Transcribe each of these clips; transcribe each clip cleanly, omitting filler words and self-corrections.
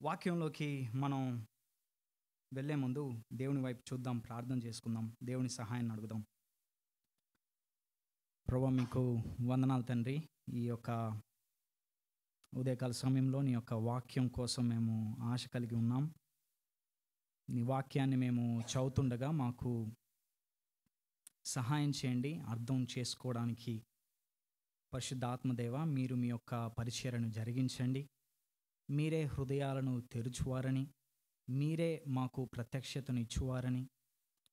వాక్యంలోకి మనం వెళ్ళే ముందు దేవుని వైపు చూద్దాం, ప్రార్థన చేసుకుందాం, దేవుని సహాయాన్ని అడుగుదాం. ప్రభువా, మీకు వందనాలు తండ్రి. ఈ యొక్క ఉదయకాల సమయంలో నీ యొక్క వాక్యం కోసం మేము ఆశ కలిగి ఉన్నాం. నీ వాక్యాన్ని మేము చదువుతుండగా మాకు సహాయం చేయండి అర్థం చేసుకోవడానికి. పరిశుద్ధాత్మదేవ, మీరు మీ యొక్క పరిచర్యను జరిగించండి. మీరే హృదయాలను తెరుచువారని, మీరే మాకు ప్రత్యక్షతను ఇచ్చువారని,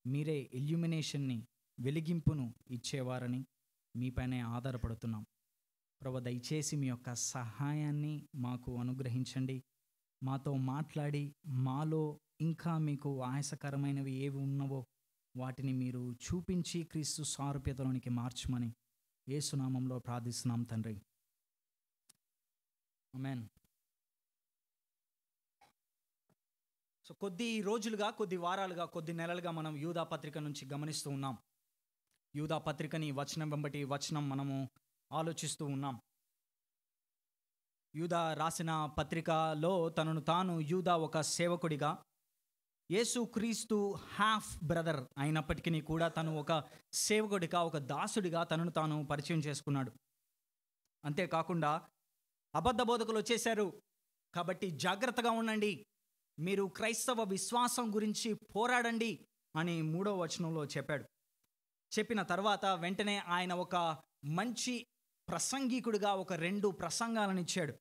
మీరే ఇల్యూమినేషన్ని, వెలిగింపును ఇచ్చేవారని మీపైనే ఆధారపడుతున్నాం. ప్రభు, దయచేసి మీ యొక్క సహాయాన్ని మాకు అనుగ్రహించండి. మాతో మాట్లాడి మాలో ఇంకా మీకు ఆయాసకరమైనవి ఏవి ఉన్నవో వాటిని మీరు చూపించి క్రీస్తు సారూప్యతలోనికి మార్చమని యేసునామంలో ప్రార్థిస్తున్నాం తండ్రి. ఆమేన్. సో కొద్ది రోజులుగా, కొద్ది వారాలుగా, కొద్ది నెలలుగా మనం యూదా పత్రిక నుంచి గమనిస్తూ ఉన్నాం. యూదా పత్రికని వచనం వెంబటి వచనం మనము ఆలోచిస్తూ ఉన్నాం. యూదా రాసిన పత్రికలో తనను తాను యూదా ఒక సేవకుడిగా, యేసు క్రీస్తు హాఫ్ బ్రదర్ అయినప్పటికీ కూడా తను ఒక సేవకుడిగా, ఒక దాసుడిగా తనను తాను పరిచయం చేసుకున్నాడు. అంతేకాకుండా అబద్ధ బోధకులు వచ్చేశారు కాబట్టి జాగ్రత్తగా ఉండండి, మీరు క్రైస్తవ విశ్వాసం గురించి పోరాడండి అని 3వ వచనంలో చెప్పాడు. చెప్పిన తర్వాత వెంటనే ఆయన ఒక మంచి ప్రసంగికుడిగా ఒక 2 ప్రసంగాలను ఇచ్చాడు.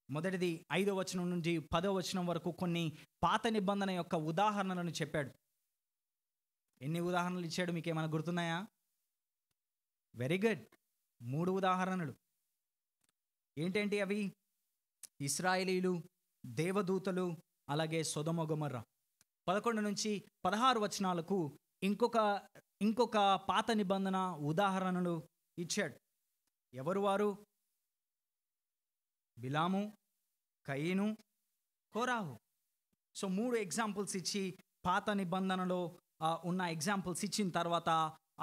మొదటిది 5వ వచనం నుండి 10వ వచనం వరకు కొన్ని పాత నిబంధన యొక్క ఉదాహరణలను చెప్పాడు. ఎన్ని ఉదాహరణలు ఇచ్చాడు మీకు ఏమైనా గుర్తున్నాయా? వెరీ గుడ్, 3 ఉదాహరణలు. ఏంటంటి అవి? ఇశ్రాయేలీలు, దేవదూతలు, అలాగే సొదొమ గొమొర్రా. 11 నుంచి 16 వచనాలకు ఇంకొక పాత నిబంధన ఉదాహరణలు ఇచ్చాడు. ఎవరు వారు? బిలాము, కయీను, కోరాహు. సో 3 ఎగ్జాంపుల్స్ ఇచ్చి పాత నిబంధనలో ఉన్న ఎగ్జాంపుల్స్ ఇచ్చిన తర్వాత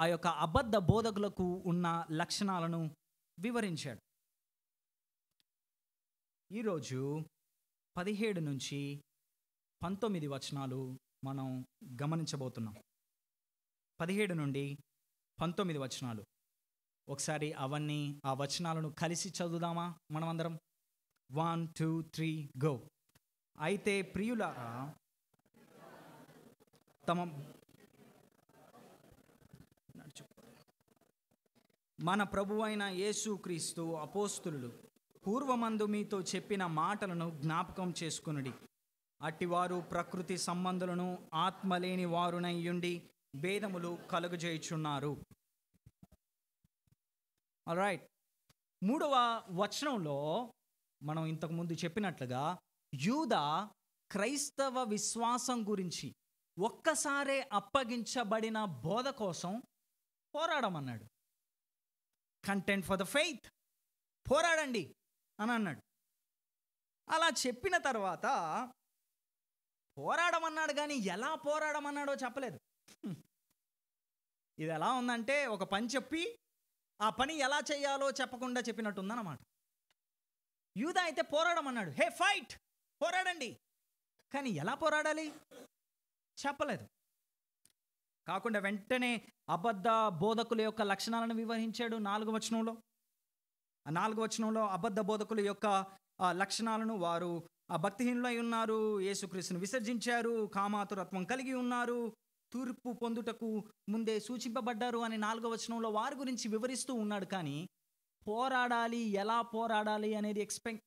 ఆ యొక్క అబద్ధ బోధకులకు ఉన్న లక్షణాలను వివరించాడు. ఈరోజు 17 నుంచి 19 వచనాలు మనం గమనించబోతున్నాం. 17 నుండి 19 వచనాలు. ఒకసారి అవన్నీ ఆ వచనాలను కలిసి చదువుదామా మనమందరం? 1 2 3 గో. అయితే ప్రియులారా, మన ప్రభువైన యేసుక్రీస్తు అపోస్తలులు పూర్వమందు మీతో చెప్పిన మాటలను జ్ఞాపకం చేసుకొనుడి. అట్టివారు ప్రకృతి సంబంధులను ఆత్మలేని వారునయ్యుండి భేదములు కలుగజేయుచున్నారు. ఆల్రైట్, 3వ వచనంలో మనం ఇంతకుముందు చెప్పినట్లుగా యూదా క్రైస్తవ విశ్వాసం గురించి ఒక్కసారే అప్పగించబడిన బోధ కోసం పోరాడమన్నాడు. కంటెంట్ ఫర్ ద ఫెయిత్, పోరాడండి అని అన్నాడు. అలా చెప్పిన తర్వాత పోరాడమన్నాడు, కానీ ఎలా పోరాడమన్నాడో చెప్పలేదు. ఇది ఎలా ఉందంటే ఒక పని చెప్పి ఆ పని ఎలా చేయాలో చెప్పకుండా చెప్పినట్టుందన్నమాట. యూదా అయితే పోరాడమన్నాడు, హే ఫైట్, పోరాడండి, కానీ ఎలా పోరాడాలి చెప్పలేదు. కాకుండా వెంటనే అబద్ధ బోధకుల యొక్క లక్షణాలను వివరించాడు 4వ వచనంలో. ఆ 4వ వచనంలో అబద్ధ బోధకుల యొక్క లక్షణాలను, వారు భక్తిహీనులై ఉన్నారు, యేసుక్రీస్తును విసర్జించారు, కామాతురత్వం కలిగి ఉన్నారు, తూర్పు పొందుటకు ముందే సూచింపబడ్డారు అని 4వ వచనంలో వారి గురించి వివరిస్తూ ఉన్నాడు. కానీ పోరాడాలి, ఎలా పోరాడాలి అనేది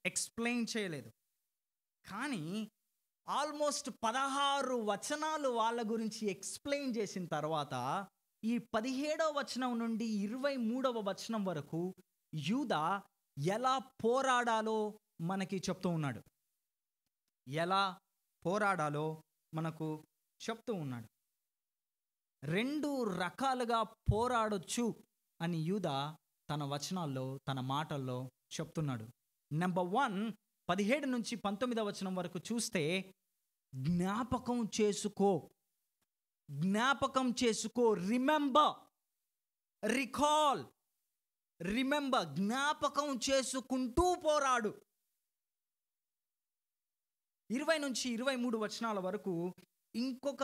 ఎక్స్ప్లెయిన్ చేయలేదు. కానీ ఆల్మోస్ట్ 16 వచనాలు వాళ్ళ గురించి ఎక్స్ప్లెయిన్ చేసిన తర్వాత ఈ 17వ వచనం నుండి 23వ వచనం వరకు యూదా ఎలా పోరాడాలో మనకి చెప్తూ ఉన్నాడు. ఎలా పోరాడాలో మనకు చెప్తూ ఉన్నాడు. 2 రకాలుగా పోరాడొచ్చు అని యూదా తన వచనాల్లో, తన మాటల్లో చెప్తున్నాడు. నెంబర్ 1, 17 నుంచి 19వ వచనం వరకు చూస్తే జ్ఞాపకం చేసుకో, జ్ఞాపకం చేసుకో, రిమెంబర్, రికాల్, రిమెంబర్, జ్ఞాపకం చేసుకుంటూ పోరాడు. 20-23 వచనాల వరకు ఇంకొక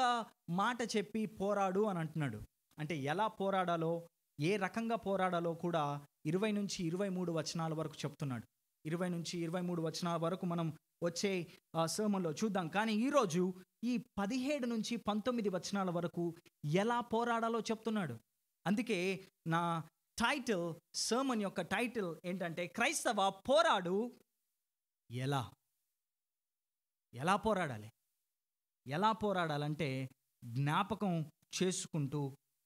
మాట చెప్పి పోరాడు అని అంటున్నాడు. అంటే ఎలా పోరాడాలో, ఏ రకంగా పోరాడాలో కూడా 20-23 వచనాల వరకు చెప్తున్నాడు. 20-23 వచనాల వరకు మనం వచ్చే sermonలో చూద్దాం. కానీ ఈరోజు ఈ 17-19 వచనాల వరకు ఎలా పోరాడాలో చెప్తున్నాడు. అందుకే నా sermon యొక్క టైటిల్ ఏంటంటే, క్రైస్తవ పోరాడు ఎలా. ఎలా పోరాడాలి? ఎలా పోరాడాలంటే జ్ఞాపకం చేసుకుంటూ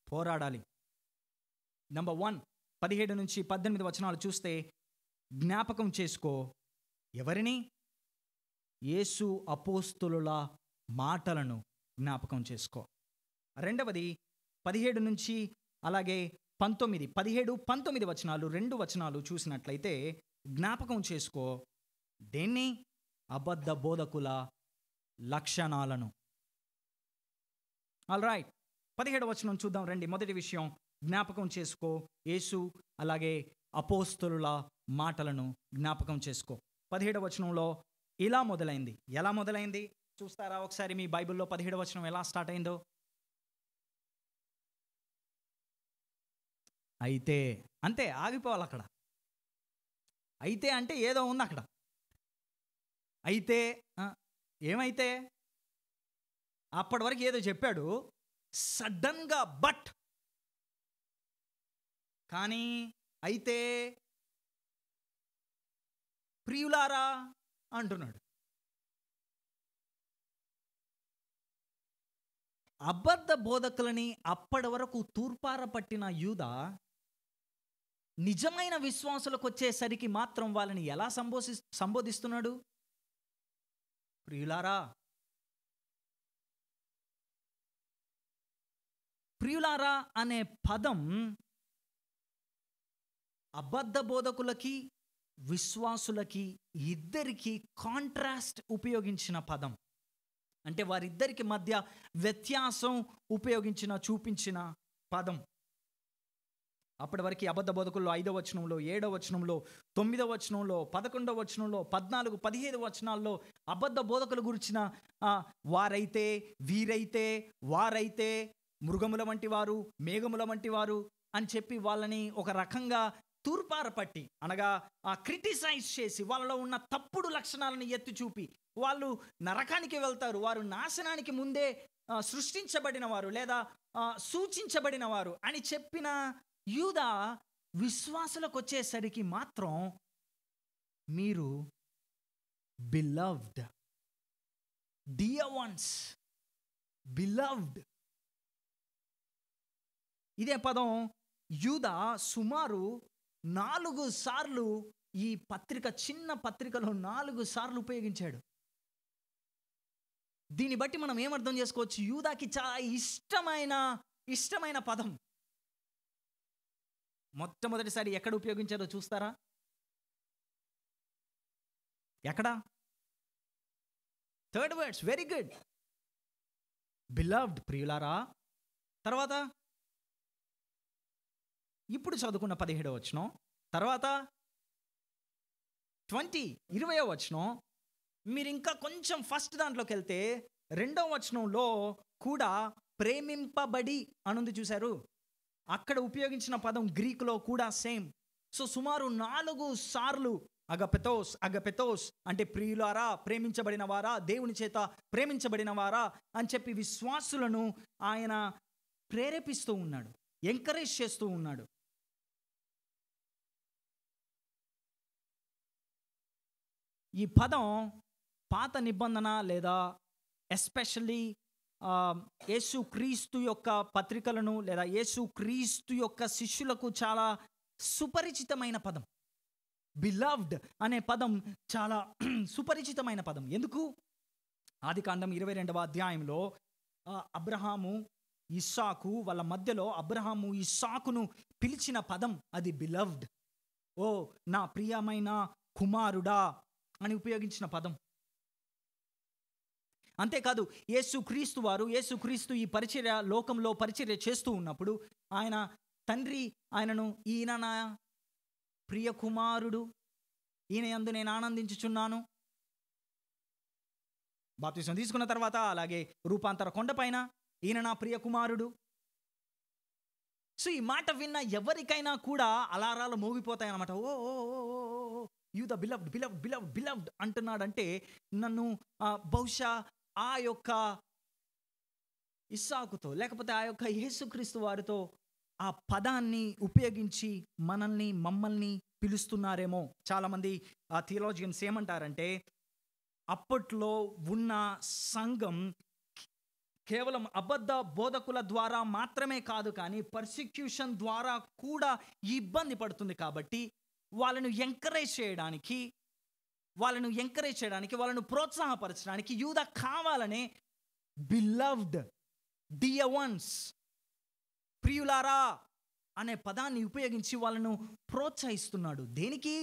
పోరాడాలి. నంబర్ 1, 17-18 వచనాలు చూస్తే, జ్ఞాపకం చేసుకో. ఎవరిని? యేసు అపోస్తులుల మాటలను జ్ఞాపకం చేసుకో. రెండవది 17 నుంచి అలాగే 19, 17, 19 వచనాలు, 2 వచనాలు చూసినట్లయితే జ్ఞాపకం చేసుకో. దేన్ని? అబద్ధ బోధకుల లక్షణాలను. ఆల్ రైట్, 17 వచనం చూద్దాం రండి. మొదటి విషయం, జ్ఞాపకం చేసుకో. యేసు అలాగే అపోస్తలుల మాటలను జ్ఞాపకం చేసుకో. 17 వచనంలో ఇలా మొదలైంది. ఎలా మొదలైంది చూస్తారా ఒకసారి మీ బైబిల్లో? 17 వచనం ఎలా స్టార్ట్ అయిందో. అయితే, అంతే, ఆగిపోవాలి అక్కడ. అయితే అంటే ఏదో ఉంది అక్కడ. అయితే ఏమైతే? అప్పటి వరకు ఏదో చెప్పాడు, సడన్గా బట్, కానీ అయితే ప్రియులారా అంటున్నాడు. అబద్ధ బోధకులని అప్పటి వరకు తూర్పార పట్టిన యూదా నిజమైన విశ్వాసులకు వచ్చేసరికి మాత్రం వాళ్ళని ఎలా సంబోధిస్తున్నాడు? ప్రియులారా. ప్రియులారా అనే పదం అబద్ధ బోధకులకి విశ్వాసులకి ఇద్దరికి కాంట్రాస్ట్ ఉపయోగించిన పదం. అంటే వారిద్దరికి మధ్య వ్యత్యాసం చూపించిన పదం. అప్పటి వరకు అబద్ధ బోధకుల్లో 5వ వచనంలో, 7వ వచనంలో, 9వ వచనంలో, 11వ వచనంలో, 14, 15 వచనాల్లో అబద్ధ బోధకుల గురించిన వారైతే, వీరైతే, వారైతే, మృగముల వంటి వారు, మేఘముల వంటి వారు అని చెప్పి వాళ్ళని ఒక రకంగా తూర్పార పట్టి, అనగా క్రిటిసైజ్ చేసి, వాళ్ళలో ఉన్న తప్పుడు లక్షణాలను ఎత్తి చూపి, వాళ్ళు నరకానికి వెళ్తారు, వారు నాశనానికి ముందే సృష్టించబడిన వారు లేదా సూచించబడిన వారు అని చెప్పిన యూదా విశ్వాసులకు వచ్చేసరికి మాత్రం మీరు బిలవ్డ్, డియర్ వన్స్, బిలవ్డ్, ఇదే పదం యూదా సుమారు 4 సార్లు ఈ పత్రిక, చిన్న పత్రికలో 4 సార్లు ఉపయోగించాడు. దీన్ని బట్టి మనం ఏమర్థం చేసుకోవచ్చు? యూదాకి చాలా ఇష్టమైన పదం. మొట్టమొదటిసారి ఎక్కడ ఉపయోగించారో చూస్తారా? ఎక్కడ? 3rd words. Very good. Beloved, ప్రియులారా. తర్వాత ఇప్పుడు చదువుకున్న 17వ వచనం. తర్వాత 20వ వచనం. మీరు ఇంకా కొంచెం ఫస్ట్ దాంట్లోకి వెళ్తే 2వ వచనంలో కూడా ప్రేమింపబడి అనుంది, చూశారు? అక్కడ ఉపయోగించిన పదం గ్రీకులో కూడా సేమ్. సో సుమారు 4 సార్లు అగపెతోస్, అగపెతోస్ అంటే ప్రియులారా, ప్రేమించబడిన వారా, దేవుని చేత ప్రేమించబడిన వారా అని చెప్పి విశ్వాసులను ఆయన ప్రేరేపిస్తూ ఉన్నాడు, ఎంకరేజ్ చేస్తూ ఉన్నాడు. ఈ పదం పాత నిబంధన లేదా ఎస్పెషల్లీ యేసుక్రీస్తు యొక్క పత్రికలను లేదా యేసుక్రీస్తు యొక్క శిష్యులకు చాలా సుపరిచితమైన పదం. బిలవ్డ్ అనే పదం చాలా సుపరిచితమైన పదం. ఎందుకు? ఆదికాండం 22వ అధ్యాయంలో అబ్రహాము, ఇస్సాకు వాళ్ళ మధ్యలో అబ్రహాము ఇస్సాకును పిలిచిన పదం అది బిలవ్డ్. ఓ నా ప్రియమైన కుమారుడా అని ఉపయోగించిన పదం. అంతేకాదు, యేసుక్రీస్తు ఈ పరిచర్య, లోకంలో పరిచర్య చేస్తూ ఉన్నప్పుడు ఆయన తండ్రి ఆయనను, ఈయన నా ప్రియ కుమారుడు, ఈయన యందు నేను ఆనందించుచున్నాను, బాప్తిసం తీసుకున్న తర్వాత అలాగే రూపాంతర కొండపైన ఈయన నా ప్రియ కుమారుడు. సో ఈ మాట విన్న ఎవరికైనా కూడా అలారాలు మోగిపోతాయి అన్నమాట. Oh oh oh you the beloved beloved beloved beloved అంటున్నాడంటే నన్ను బహుశా ఆ యొక్క ఇస్సాకుతో లేకపోతే ఆ యొక్క యేసుక్రీస్తు వారితో ఆ పదాన్ని ఉపయోగించి మమ్మల్ని పిలుస్తున్నారేమో. చాలామంది థియాలజియన్స్ ఏమంటారంటే అప్పట్లో ఉన్న సంఘం కేవలం అబద్ధ బోధకుల ద్వారా మాత్రమే కాదు, కానీ పర్సిక్యూషన్ ద్వారా కూడా ఇబ్బంది పడుతుంది. కాబట్టి వాళ్ళను ఎంకరేజ్ చేయడానికి, వాళ్ళను ప్రోత్సాహపరచడానికి యూదా కావాలనే బిలవ్డ్, డియర్ వన్స్, ప్రియులారా అనే పదాన్ని ఉపయోగించి వాళ్ళను ప్రోత్సహిస్తున్నాడు. దేనికి?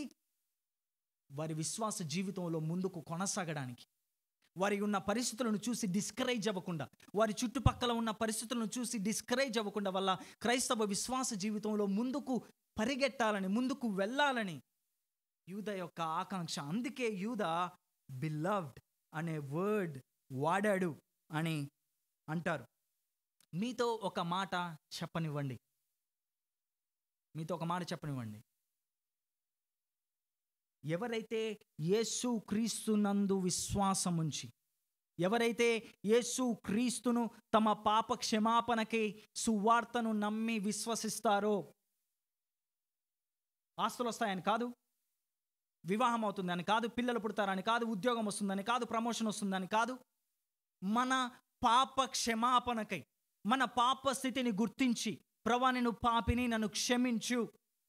వారి విశ్వాస జీవితంలో ముందుకు కొనసాగడానికి. వారి ఉన్న పరిస్థితులను చూసి డిస్కరేజ్ అవ్వకుండా, వారి చుట్టుపక్కల ఉన్న పరిస్థితులను చూసి డిస్కరేజ్ అవ్వకుండా వల్ల క్రైస్తవ విశ్వాస జీవితంలో ముందుకు పరిగెట్టాలని, ముందుకు వెళ్ళాలని యూదా యొక్క ఆకాంక్ష. అందుకే యూదా బిలవ్డ్ అనే వర్డ్ వాడాడు అని అంటారు. మీతో ఒక మాట చెప్పనివ్వండి. ఎవరైతే యేసు క్రీస్తునందు విశ్వాసముంచి, ఎవరైతే యేసు క్రీస్తును తమ పాప క్షమాపణకి సువార్తను నమ్మి విశ్వసిస్తారో, ఆస్తులు వస్తాయని కాదు, వివాహం అవుతుందని కాదు, పిల్లలు పుడతారని కాదు, ఉద్యోగం వస్తుందని కాదు, ప్రమోషన్ వస్తుందని కాదు, మన పాప క్షమాపణకై, మన పాప స్థితిని గుర్తించి, ప్రభువా నేను పాపిని, నన్ను క్షమించు,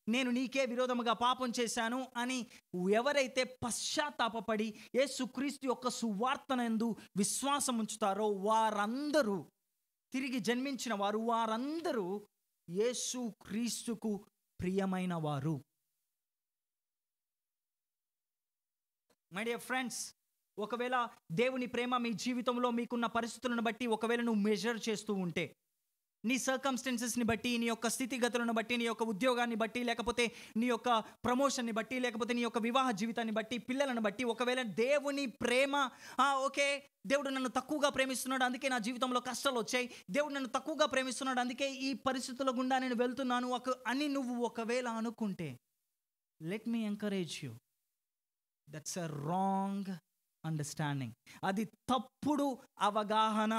నేను నీకే విరోధముగా పాపం చేశాను అని ఎవరైతే పశ్చాత్తాపపడి యేసుక్రీస్తు యొక్క సువార్తనందు విశ్వాసం ఉంచుతారో వారందరూ, తిరిగి జన్మించిన వారు, వారందరూ యేసుక్రీస్తుకు ప్రియమైన వారు. మై డియర్ ఫ్రెండ్స్, ఒకవేళ దేవుని ప్రేమ మీ జీవితంలో మీకున్న పరిస్థితులను బట్టి ఒకవేళ నువ్వు మెజర్ చేస్తూ ఉంటే, నీ సర్కమ్స్టెన్సెస్ని బట్టి, నీ యొక్క స్థితిగతులను బట్టి, నీ యొక్క ఉద్యోగాన్ని బట్టి, లేకపోతే నీ యొక్క ప్రమోషన్ని బట్టి, లేకపోతే నీ యొక్క వివాహ జీవితాన్ని బట్టి, పిల్లలను బట్టి ఒకవేళ దేవుని ప్రేమ, ఓకే దేవుడు నన్ను తక్కువగా ప్రేమిస్తున్నాడు అందుకే నా జీవితంలో కష్టాలు వచ్చాయి, దేవుడు నన్ను తక్కువగా ప్రేమిస్తున్నాడు అందుకే ఈ పరిస్థితుల గుండా నేను వెళ్తున్నాను అని నువ్వు ఒకవేళ అనుకుంటే, let me encourage you, that's a wrong understanding. అది తప్పుడు అవగాహన.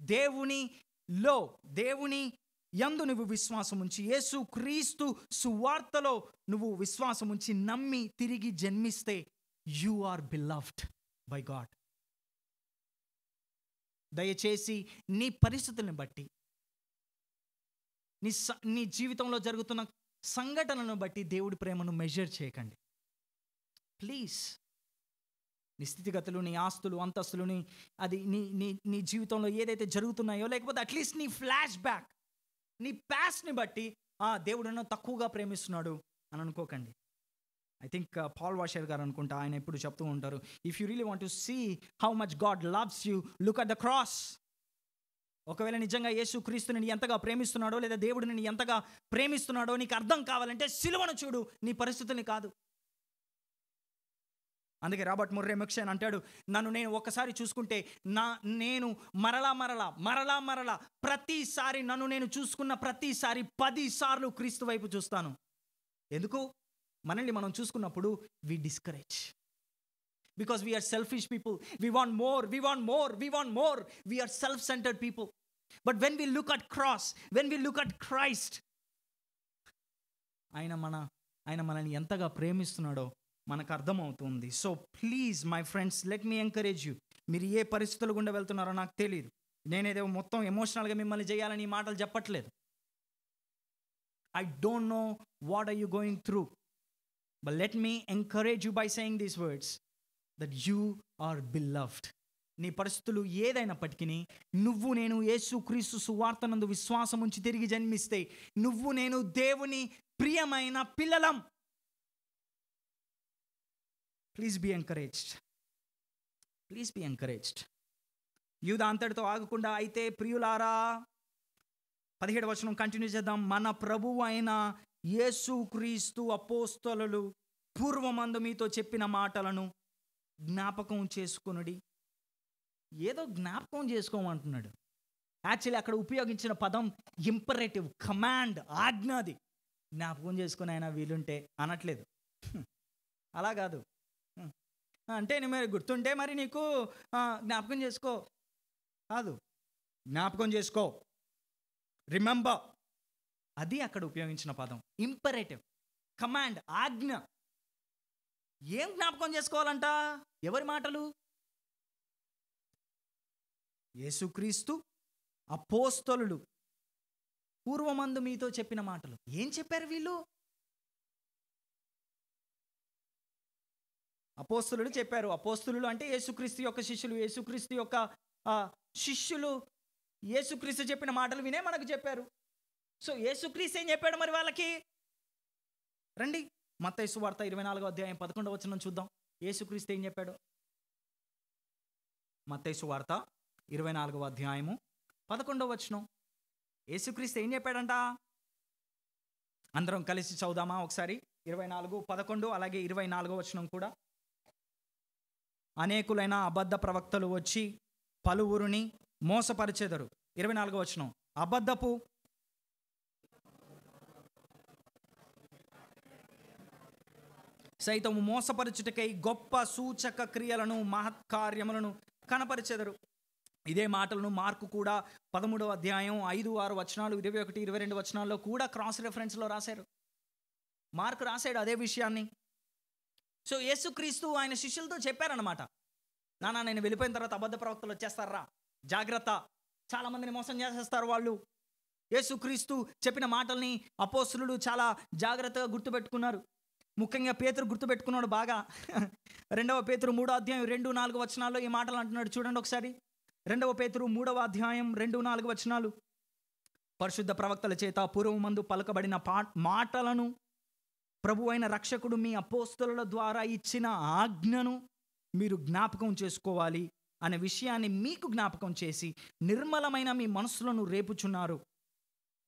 దేవుని యందు నువ్వు విశ్వాసం ఉంచి, యేసు క్రీస్తు సువార్తలో నువ్వు విశ్వాసం ఉంచి నమ్మి తిరిగి జన్మిస్తే you are beloved by God. దయచేసి నీ పరిస్థితులను బట్టి, నీ జీవితంలో జరుగుతున్న సంఘటనలను బట్టి దేవుడి ప్రేమను మెజర్ చేయకండి ప్లీజ్. నీ స్థితిగతులు, నీ ఆస్తులు, అంతస్తులు, అది నీ జీవితంలో ఏదైతే జరుగుతున్నాయో, లేకపోతే అట్లీస్ట్ నీ ఫ్లాష్ బ్యాక్, నీ పాస్ట్ని బట్టి దేవుడు నన్ను తక్కువగా ప్రేమిస్తున్నాడు అని అనుకోకండి. ఐ థింక్ పాల్ వాషర్ గారు అనుకుంటా, ఆయన ఎప్పుడు చెప్తూ ఉంటారు, if you really want to see how much God loves you, look at the cross. ఒకవేళ నిజంగా యేసు క్రీస్తు నిన్ను ఎంతగా ప్రేమిస్తున్నాడో, లేదా దేవుడు నిన్ను ఎంతగా ప్రేమిస్తున్నాడో నీకు అర్థం కావాలంటే సిలువను చూడు, నీ పరిస్థితుల్ని కాదు. అందుకే రాబర్ట్ ముర్రే మెక్షన్ అంటాడు, నేను ఒకసారి చూసుకుంటే నేను మరలా ప్రతిసారి నేను చూసుకున్న ప్రతిసారి 10 సార్లు క్రీస్తు వైపు చూస్తాను. ఎందుకు? మనల్ని మనం చూసుకున్నప్పుడు we discourage, because we are selfish people. We want more. We are self centered people. But when we look at cross, when we look at Christ, ఆయన మనల్ని ఎంతగా ప్రేమిస్తున్నాడో మనకు అర్థమవుతుంది. So please my friends, let me encourage you. మీరు ఏ పరిస్థితులు గుండా వెళ్తున్నారో నాకు తెలియదు. నేనేదో మొత్తం ఎమోషనల్గా మిమ్మల్ని చేయాలని ఈ మాటలు చెప్పట్లేదు. I don't know what are you going through, but let me encourage you by saying these words that you are beloved. నీ పరిస్థితులు ఏదైనప్పటికీ నేను యేసుక్రీస్తు సువార్తనందు విశ్వాసం ఉంచి తిరిగి జన్మిస్తే నేను దేవుని ప్రియమైన పిల్లలం. Please be encouraged. యూదా అంతటితో ఆగకుండా, అయితే ప్రియులారా, 17వ వచనం కంటిన్యూ చేద్దాం. మన ప్రభువు అయిన యేసుక్రీస్తు అపోస్తలులు పూర్వమందు మీతో చెప్పిన మాటలను జ్ఞాపకం చేసుకొనుడి. ఏదో జ్ఞాపకం చేసుకోమంటున్నాడు. యాక్చువల్లీ అక్కడ ఉపయోగించిన పదం ఇంపరేటివ్, కమాండ్, ఆజ్ఞాది. జ్ఞాపకం చేసుకుని ఆయన వీలుంటే అనట్లేదు. అలా కాదు. అంటే మీరు గుర్తుంటే మరి నీకు జ్ఞాపకం చేసుకో కాదు, జ్ఞాపకం చేసుకో, రిమెంబర్. అది అక్కడ ఉపయోగించిన పదం ఇంపరేటివ్, కమాండ్, ఆజ్ఞ. ఏం జ్ఞాపకం చేసుకోవాలంట? ఎవరి మాటలు? యేసుక్రీస్తు అపోస్తలులు పూర్వమందు మీతో చెప్పిన మాటలు. ఏం చెప్పారు వీళ్ళు? అపోస్తలులు చెప్పారు. అపోస్తలులు అంటే యేసుక్రీస్తు యొక్క శిష్యులు. యేసుక్రీస్తు యొక్క శిష్యులు యేసుక్రీస్తు చెప్పిన మాటలు వినే మనకు చెప్పారు. సో యేసుక్రీస్తు ఏం చెప్పాడు మరి వాళ్ళకి? రండి, మత్తయి సువార్త 24వ అధ్యాయం 11వ వచనం చూద్దాం. యేసుక్రీస్తు ఏం చెప్పాడు? మత్తయి సువార్త 24వ అధ్యాయము 11వ వచనం. యేసుక్రీస్తు ఏం చెప్పాడంట? అందరం కలిసి చదువుదామా ఒకసారి? 24:11 అలాగే 24వ వచనం కూడా. అనేకులైన అబద్ధ ప్రవక్తలు వచ్చి పలువురిని మోసపరిచెదరు. 24వ వచనం. అబద్ధపు సైతము మోసపరచుటకై గొప్ప సూచక క్రియలను మహత్కార్యములను కనపరిచెదరు. ఇదే మాటలను మార్కు కూడా 13వ అధ్యాయం 5, 6 వచనాలు, 21, 22 వచనాల్లో కూడా క్రాస్ రెఫరెన్స్లో రాశారు. మార్కు రాశాడు అదే విషయాన్ని. సో యేసుక్రీస్తు ఆయన శిష్యులతో చెప్పారనమాట, నానా నేను వెళ్ళిపోయిన తర్వాత అబద్ధ ప్రవక్తలు వచ్చేస్తారా, జాగ్రత్త, చాలామందిని మోసం చేసేస్తారు వాళ్ళు. యేసుక్రీస్తు చెప్పిన మాటల్ని అపోస్తలులు చాలా జాగ్రత్తగా గుర్తుపెట్టుకున్నారు. ముఖ్యంగా పేతురు గుర్తుపెట్టుకున్నాడు బాగా. 2వ పేతురు 3వ అధ్యాయం 2, 4 వచనాల్లో ఈ మాటలు అంటున్నాడు. చూడండి ఒకసారి. 2వ పేతురు 3వ అధ్యాయం 2, 4 వచనాలు. పరిశుద్ధ ప్రవక్తల చేత పూర్వమందు పలకబడిన మాటలను, ప్రభు అయిన రక్షకుడు మీ అపోస్తలుల ద్వారా ఇచ్చిన ఆజ్ఞను మీరు జ్ఞాపకం చేసుకోవాలి అనే విషయాన్ని మీకు జ్ఞాపకం చేసి నిర్మలమైన మీ మనస్సులను రేపుచున్నారు.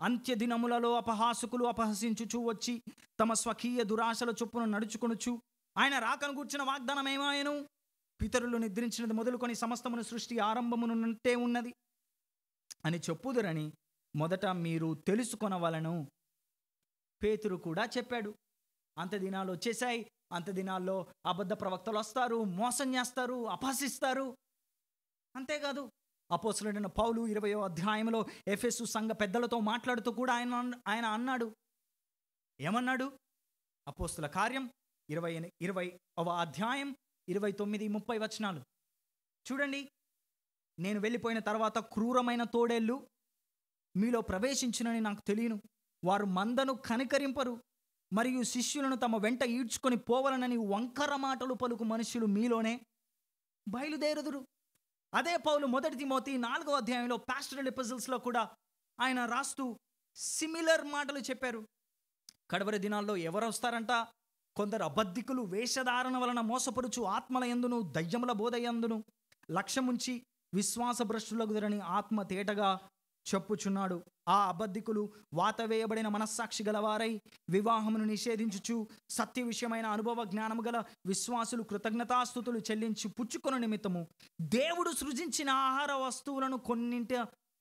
అంత్య దినములలో అపహాసకులు అపహసించుచూ వచ్చి తమ స్వకీయ దురాశల చొప్పున నడుచుకొనుచు ఆయన రాకను గూర్చిన వాగ్దానం ఏమాయను? పితరులు నిద్రించినది మొదలుకొని సమస్తమును సృష్టి ఆరంభమునుంటే ఉన్నది అని చెప్పుదురని మొదట మీరు తెలుసుకొనవలను. పేతురు కూడా చెప్పాడు, అంత దినాలు వచ్చేసాయి, అంత దినాల్లో అబద్ధ ప్రవక్తలు వస్తారు, మోసం చేస్తారు, అపహసిస్తారు. అంతేకాదు అపోస్తలుడైన పౌలు 20వ అధ్యాయంలో ఎఫెసు సంఘ పెద్దలతో మాట్లాడుతూ కూడా ఆయన అన్నాడు. ఏమన్నాడు? అపోస్తల కార్యం 20వ అధ్యాయం 29, 30 వచనాలు చూడండి. నేను వెళ్ళిపోయిన తర్వాత క్రూరమైన తోడేళ్ళు మీలో ప్రవేశించునని నాకు తెలియను. వారు మందను కనికరింపరు మరియు శిష్యులను తమ వెంట ఈడ్చుకొని పోవలనని వంకర మాటలు పలుకు మనుషులు మీలోనే బయలుదేరుదురు. అదే పౌలు 1 తిమోతి 4వ అధ్యాయంలో పాస్టరల్ ఎపిసల్స్లో కూడా ఆయన రాస్తూ సిమిలర్ మాటలు చెప్పారు. కడవరి దినాల్లో ఎవరు వస్తారంట? కొందరు అబద్ధికులు వేషధారణ వలన మోసపరుచు ఆత్మల యందును దయ్యముల బోధ యందును లక్ష్యముంచి విశ్వాస భ్రష్టులగుదరని ఆత్మ తేటగా చెప్పుచున్నాడు. ఆ అబద్ధికులు వాతవేయబడిన మనస్సాక్షి గలవారై వివాహమును నిషేధించుచు సత్య విషయమైన అనుభవ జ్ఞానము గల విశ్వాసులు కృతజ్ఞతాస్తుతులు చెల్లించి పుచ్చుకొను నిమిత్తము దేవుడు సృజించిన ఆహార వస్తువులను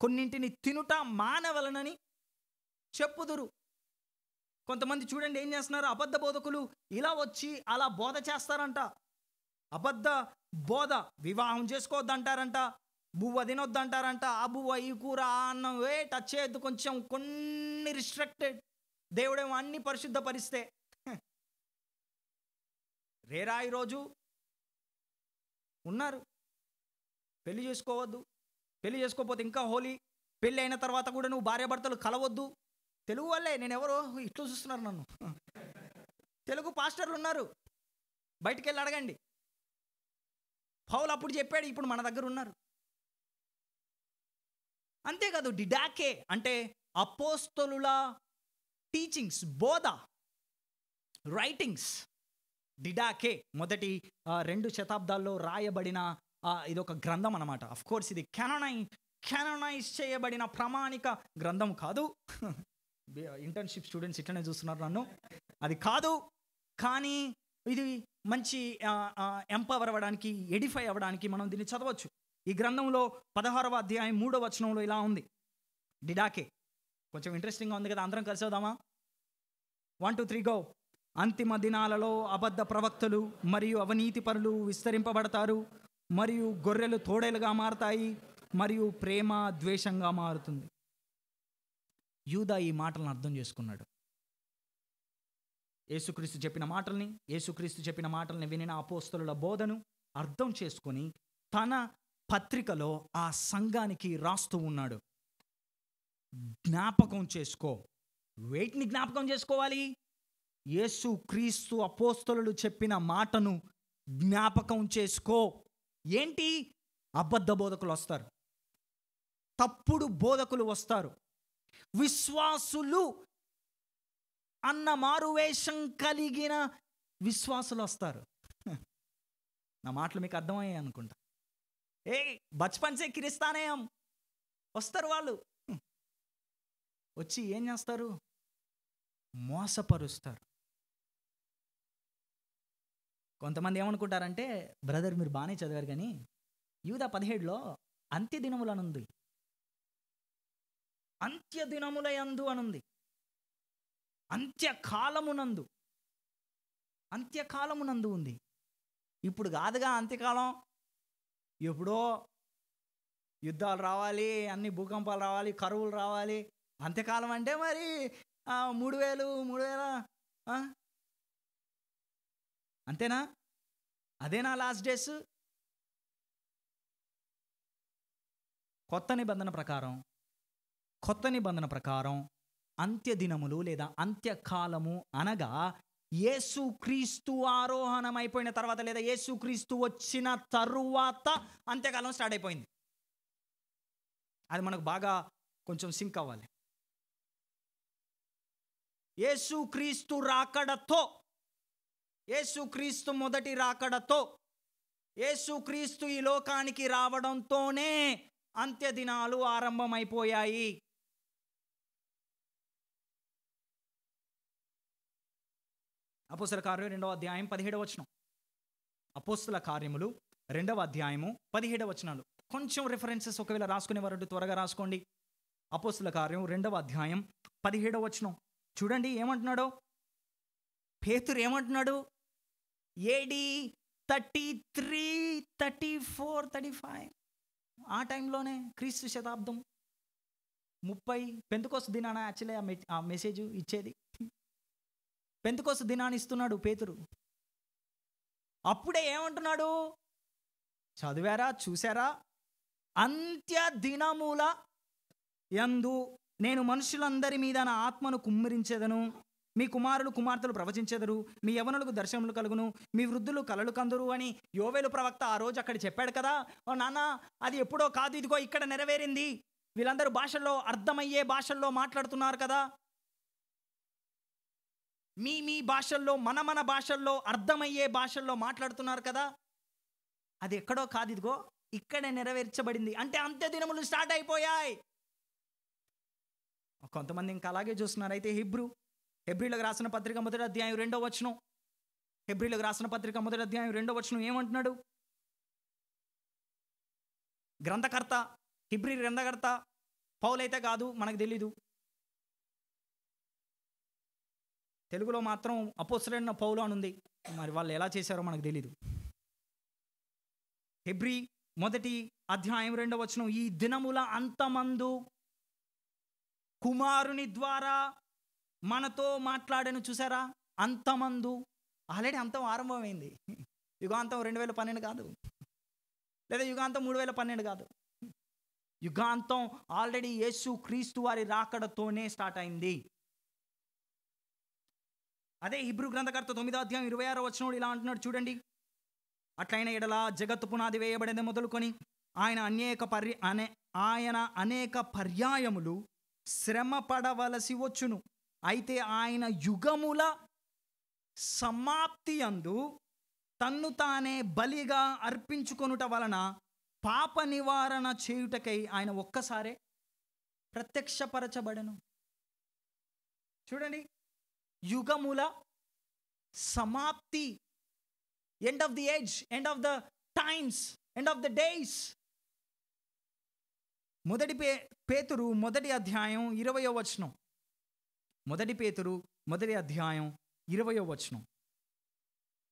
కొన్నింటిని తినుట మానవలనని చెప్పుదురు. కొంతమంది చూడండి ఏం చేస్తున్నారు? అబద్ధ బోధకులు ఇలా వచ్చి అలా బోధ చేస్తారంట. అబద్ధ బోధ. వివాహం చేసుకోవద్దంటారంట, బువ్వ తినొద్దంటారంట, ఆ బువ్వ ఈ కూర ఆ అన్నం టచ్ చేయొద్దు, కొంచెం కొన్ని రిస్ట్రిక్టెడ్. దేవుడేమో అన్ని పరిశుద్ధపరిస్తే రేరా ఈరోజు ఉన్నారు. పెళ్లి చేసుకోవద్దు, పెళ్లి చేసుకోకపోతే ఇంకా హోలీ, పెళ్ళి అయిన తర్వాత కూడా నువ్వు భార్యాభర్తలు కలవద్దు. తెలుగు వాళ్ళే, నేను ఎవరో ఇట్లా చూస్తున్నారు నన్ను, తెలుగు పాస్టర్లు ఉన్నారు, బయటికి వెళ్ళి అడగండి. పౌలు అప్పుడు చెప్పాడు, ఇప్పుడు మన దగ్గర ఉన్నారు. అంతేకాదు డిడాకే అంటే అపోస్తలుల టీచింగ్స్, బోధ, రైటింగ్స్. డిడాకే మొదటి 2 శతాబ్దాల్లో రాయబడిన ఇదొక గ్రంథం అన్నమాట. అఫ్ కోర్స్ ఇది కెనోనైజ్ చేయబడిన ప్రామాణిక గ్రంథం కాదు. ఇంటర్న్షిప్ స్టూడెంట్స్ ఇట్లనే చూస్తున్నారు నన్ను. అది కాదు, కానీ ఇది మంచి ఎంపవర్ అవ్వడానికి, ఎడిఫై అవ్వడానికి మనం దీన్ని చదవచ్చు. ఈ గ్రంథంలో 16వ అధ్యాయం 3వ వచనంలో ఇలా ఉంది. డిడాకే కొంచెం ఇంట్రెస్టింగ్గా ఉంది కదా, అందరం కలిసి వద్దామా? 1 2 3 గో. అంతిమ దినాలలో అబద్ధ ప్రవక్తలు మరియు అవినీతి పరులు విస్తరింపబడతారు, మరియు గొర్రెలు తోడేలుగా మారతాయి, మరియు ప్రేమ ద్వేషంగా మారుతుంది. యూదా ఈ మాటలను అర్థం చేసుకున్నాడు. యేసుక్రీస్తు చెప్పిన మాటల్ని వినిన అపోస్తలుల బోధను అర్థం చేసుకొని తన పత్రికలో ఆ సంఘానికి రాస్తూ ఉన్నాడు. జ్ఞాపకం చేసుకో. వేటిని జ్ఞాపకం చేసుకోవాలి? యేసుక్రీస్తు అపోస్తలులు చెప్పిన మాటను జ్ఞాపకం చేసుకో. ఏంటి? అబద్ధ బోధకులు వస్తారు, తప్పుడు బోధకులు వస్తారు, విశ్వాసులు అన్న మారువేషం కలిగిన విశ్వాసులు వస్తారు. నా మాటలు మీకు అర్థమయ్యాయి అనుకుంటా. బచ్పన్ సే కిరిస్తానే వస్తారు వాళ్ళు. వచ్చి ఏం చేస్తారు? మోసపరుస్తారు. కొంతమంది ఏమనుకుంటారంటే, బ్రదర్ మీరు బాగానే చదివారు కానీ యూదా 17లో అంత్యదినములనుంది, అంత్యదినముల యందు అనుంది, అంత్యకాలమునందు ఉంది. ఇప్పుడు కాదుగా అంత్యకాలం, ఎప్పుడో యుద్ధాలు రావాలి, అన్ని భూకంపాలు రావాలి, కరువులు రావాలి. అంత్యకాలం అంటే మరి 3000 అంతేనా? అదేనా లాస్ట్ డేస్? కొత్త నిబంధన ప్రకారం అంత్యదినములు లేదా అంత్యకాలము అనగా యేసుక్రీస్తు ఆరోహణం అయిపోయిన తర్వాత లేదా యేసుక్రీస్తు వచ్చిన తరువాత అంత్యకాలం స్టార్ట్ అయిపోయింది. అది మనకు బాగా కొంచెం సింక్ అవ్వాలి. యేసుక్రీస్తు రాకడతో, యేసుక్రీస్తు మొదటి రాకడతో, యేసుక్రీస్తు ఈ లోకానికి రావడంతోనే అంత్యదినాలు ఆరంభమైపోయాయి. అపోస్తల కార్యం 2వ అధ్యాయం 17వ వచనం. అపోస్తల కార్యములు 2వ అధ్యాయము 17వ వచనాలు. కొంచెం రిఫరెన్సెస్ ఒకవేళ రాసుకునేవారు త్వరగా రాసుకోండి. అపోస్తల కార్యం 2వ అధ్యాయం 17వ వచనం చూడండి ఏమంటున్నాడో. పేతురు ఏమంటున్నాడు? AD 33, 34, 35 ఆ టైంలోనే, క్రీస్తు శతాబ్దం 30 పెంతెకోస్తు దినాన యాక్చువల్లీ ఆ మెసేజ్ ఇచ్చేది. పెంతెకోస్తు దినాన్ని ఇస్తున్నాడు పేతురు. అప్పుడే ఏమంటున్నాడు? చదివారా, చూసారా? అంత్య దినముల యందు నేను మనుషులందరి మీద నా ఆత్మను కుమ్మరించెదను, మీ కుమారులు కుమార్తెలు ప్రవచించెదరు, మీ యవనులకు దర్శనములు కలుగును, మీ వృద్ధులు కలలు కందురు అని యోవేలు ప్రవక్త ఆ రోజు అక్కడ చెప్పాడు కదా. ఓ నాన్న, అది ఎప్పుడో కాదు, ఇదిగో ఇక్కడ నెరవేరింది. వీళ్ళందరూ భాషల్లో, అర్థమయ్యే భాషల్లో మాట్లాడుతున్నారు కదా. మీ భాషల్లో, మన భాషల్లో, అర్థమయ్యే భాషల్లో మాట్లాడుతున్నారు కదా. అది ఎక్కడో కాదు, ఇదిగో ఇక్కడే నెరవేర్చబడింది. అంటే అంత్య దినములు స్టార్ట్ అయిపోయాయి. కొంతమంది ఇంకా అలాగే చూస్తున్నారు. అయితే హెబ్రీలకు రాసిన పత్రిక 1వ అధ్యాయం 2వ వచనం, హెబ్రీలకు రాసిన పత్రిక 1వ అధ్యాయం 2వ వచనం ఏమంటున్నాడు? హెబ్రీ గ్రంథకర్త పౌలైతే కాదు, మనకు తెలీదు. తెలుగులో మాత్రం అపోస్తలుడైన పౌలు అని ఉంది. మరి వాళ్ళు ఎలా చేశారో మనకు తెలీదు. హెబ్రీ 1వ అధ్యాయం 2వ వచనం, ఈ దినముల అంతమందు కుమారుని ద్వారా మనతో మాట్లాడను. చూసారా? అంతమందు. ఆల్రెడీ అంతం ఆరంభమైంది. యుగాంతం 2012 కాదు, లేదా యుగాంతం 3012 కాదు. యుగాంతం ఆల్రెడీ యేసు క్రీస్తు వారి రాకడతోనే స్టార్ట్ అయింది. అదే హెబ్రీ గ్రంథకర్త 9వ అధ్యాయం 26వ వచనంలో ఇలా అంటున్నాడు చూడండి. అట్లైన ఎడల జగత్తు పునాది వేయబడింది మొదలుకొని ఆయన అనేక పర్యాయములు శ్రమ పడవలసి వచ్చును. అయితే ఆయన యుగముల సమాప్తి యందు తన్ను తానే బలిగా అర్పించుకొనుట వలన పాప నివారణ చేయుటకై ఆయన ఒక్కసారే ప్రత్యక్షపరచబడెను. చూడండి, యుగముల సమాప్తి end of the age, end of the times, end of the days. పేతురు మొదటి అధ్యాయం 20వ వచనం. పేతురు మొదటి అధ్యాయం 20వ వచనం.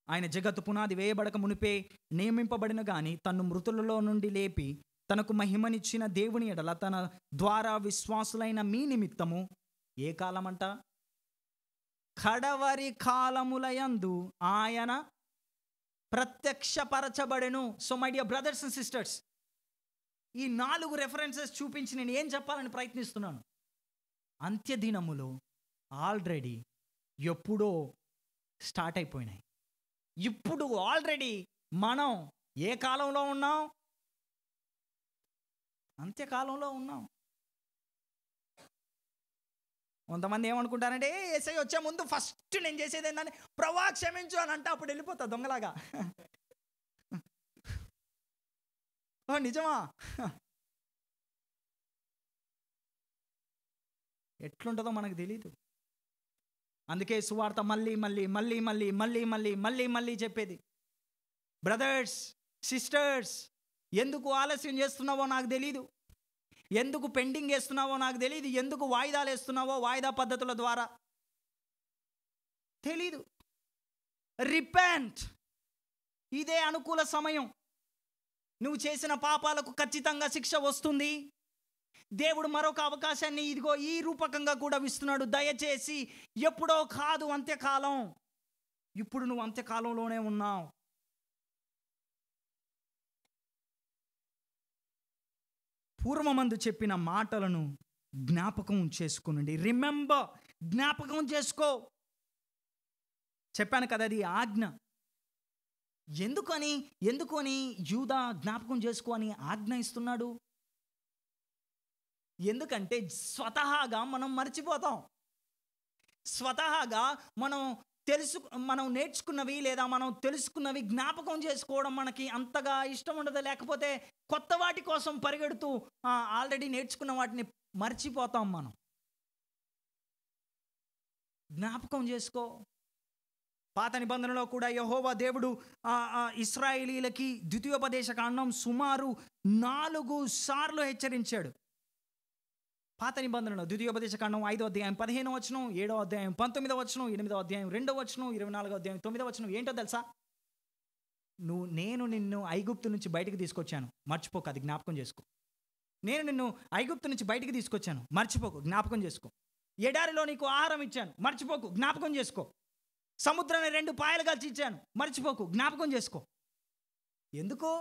ఆయన జగత్తు పునాది వేయబడక మునిపే నియమింపబడిన గాని తన్ను మృతులలో నుండి లేపి తనకు మహిమనిచ్చిన దేవుని ఎడల తన ద్వారా విశ్వాసులైన మీ నిమిత్తము ఏ కాలమంట? కడవరి కాలములయందు ఆయన ప్రత్యక్షపరచబడెను. So my dear brothers and sisters, ఈ 4 రెఫరెన్సెస్ చూపించి నేను ఏం చెప్పాలని ప్రయత్నిస్తున్నాను? అంత్యదినములు ఆల్రెడీ ఎప్పుడో స్టార్ట్ అయిపోయినాయి. ఇప్పుడు ఆల్రెడీ మనం ఏ కాలంలో ఉన్నాం? అంత్యకాలంలో ఉన్నాం. కొంతమంది ఏమనుకుంటారంటే, యేసయ్య వచ్చే ముందు ఫస్ట్ నేను చేసేది ఏంటని, ప్రభువా క్షమించు అని అంటే అప్పుడు వెళ్ళిపోతా దొంగలాగా. ఓ నిజమా? ఎట్లుంటుందో మనకు తెలీదు. అందుకే సువార్త మళ్ళీ మళ్ళీ మళ్ళీ మళ్ళీ మళ్ళీ మళ్ళీ మళ్ళీ మళ్ళీ చెప్పేది, బ్రదర్స్ సిస్టర్స్, ఎందుకు ఆలస్యం చేస్తున్నావో నాకు తెలీదు, ఎందుకు పెండింగ్ వేస్తున్నావో నాకు తెలియదు, ఎందుకు వాయిదాలు వేస్తున్నావో వాయిదా పద్ధతుల ద్వారా తెలీదు. రిపెంట్. ఇదే అనుకూల సమయం. నువ్వు చేసిన పాపాలకు ఖచ్చితంగా శిక్ష వస్తుంది. దేవుడు మరొక అవకాశాన్ని ఇదిగో ఈ రూపకంగా కూడా ఇస్తున్నాడు. దయచేసి, ఎప్పుడో కాదు అంత్యకాలం, ఇప్పుడు నువ్వు అంత్యకాలంలోనే ఉన్నావు. పూర్వమందు చెప్పిన మాటలను జ్ఞాపకం చేసుకునండి. రిమెంబర్, జ్ఞాపకం చేసుకో. చెప్పాను కదా, అది ఆజ్ఞ. ఎందుకని యూదా జ్ఞాపకం చేసుకో అని ఆజ్ఞ ఇస్తున్నాడు? ఎందుకంటే స్వతహాగా మనం మర్చిపోతాం. స్వతహాగా మనం నేర్చుకున్నవి లేదా మనం తెలుసుకున్నవి జ్ఞాపకం చేసుకోవడం మనకి అంతగా ఇష్టం ఉండదు. లేకపోతే కొత్త వాటి కోసం పరిగెడుతూ ఆల్రెడీ నేర్చుకున్న వాటిని మర్చిపోతాం మనం. జ్ఞాపకం చేసుకో. పాత నిబంధనలో కూడా యెహోవా దేవుడు ఇశ్రాయేలీలకి ద్వితీయోపదేశ కాండం సుమారు 4 సార్లు హెచ్చరించాడు. పాత నిబంధనలో ద్వితీయోపదేశ కాండం 5వ అధ్యాయం 15వ వచనం, 7వ అధ్యాయం 19వ వచనం, 8వ అధ్యాయం 2వ వచనం, 24వ అధ్యాయం 9వ వచనం. ఏంటో తెలుసా? నేను నిన్ను ఐగుప్తు నుంచి బయటికి తీసుకొచ్చాను, మర్చిపోకు, అది జ్ఞాపకం చేసుకో. నేను నిన్ను ఐగుప్తు నుంచి బయటికి తీసుకొచ్చాను, మర్చిపోకు, జ్ఞాపకం చేసుకో. ఎడారిలో నీకు ఆహారం ఇచ్చాను, మర్చిపోకు, జ్ఞాపకం చేసుకో. సముద్రాన్ని 2 పాయలు కలిసి ఇచ్చాను, మర్చిపోకు, జ్ఞాపకం చేసుకో. ఎందుకు?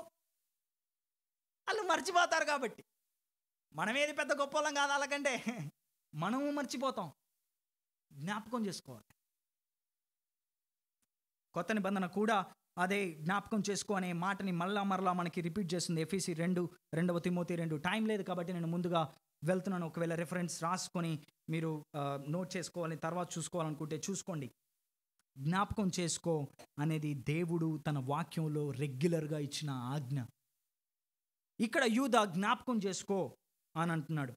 వాళ్ళు మర్చిపోతారు కాబట్టి. మనమేది పెద్ద గొప్పలం కాదు వాళ్ళకంటే, మనము మర్చిపోతాం. జ్ఞాపకం చేసుకోవాలి. కొత్త నిబంధన కూడా అదే జ్ఞాపకం చేసుకో అనే మాటని మరలా మనకి రిపీట్ చేస్తుంది. ఎఫెసీ 2, 2వ తిమోతి 2. టైం లేదు కాబట్టి నేను ముందుగా వెళ్తున్నాను. ఒకవేళ రెఫరెన్స్ రాసుకొని మీరు నోట్ చేసుకోవాలని తర్వాత చూసుకోవాలనుకుంటే చూసుకోండి. జ్ఞాపకం చేసుకో అనేది దేవుడు తన వాక్యంలో రెగ్యులర్గా ఇచ్చిన ఆజ్ఞ. ఇక్కడ యూదా జ్ఞాపకం చేసుకో అని అంటున్నాడు.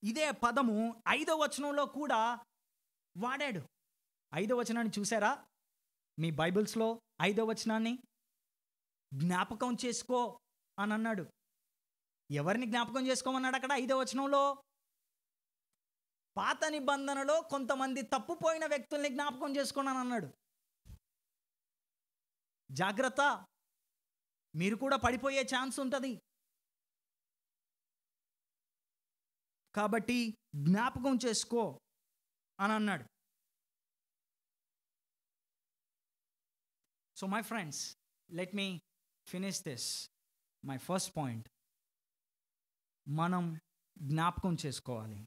ఇదే పదము 5వ వచనంలో కూడా వాడాడు. 5వ వచనాన్ని చూసారా మీ బైబిల్స్లో? 5వ వచనాన్ని జ్ఞాపకం చేసుకో అని అన్నాడు. ఎవరిని జ్ఞాపకం చేసుకోమన్నాడు అక్కడ 5వ వచనంలో? పాత నిబంధనలో కొంతమంది తప్పుపోయిన వ్యక్తుల్ని జ్ఞాపకం చేసుకున్నాను అన్నాడు. జాగ్రత్త, మీరు కూడా పడిపోయే ఛాన్స్ ఉంటుంది. కాబట్టి జ్ఞాపకం చేసుకో అని అన్నాడు. So my friends, let me finish this. My first point, మనం జ్ఞాపకం చేసుకోవాలి.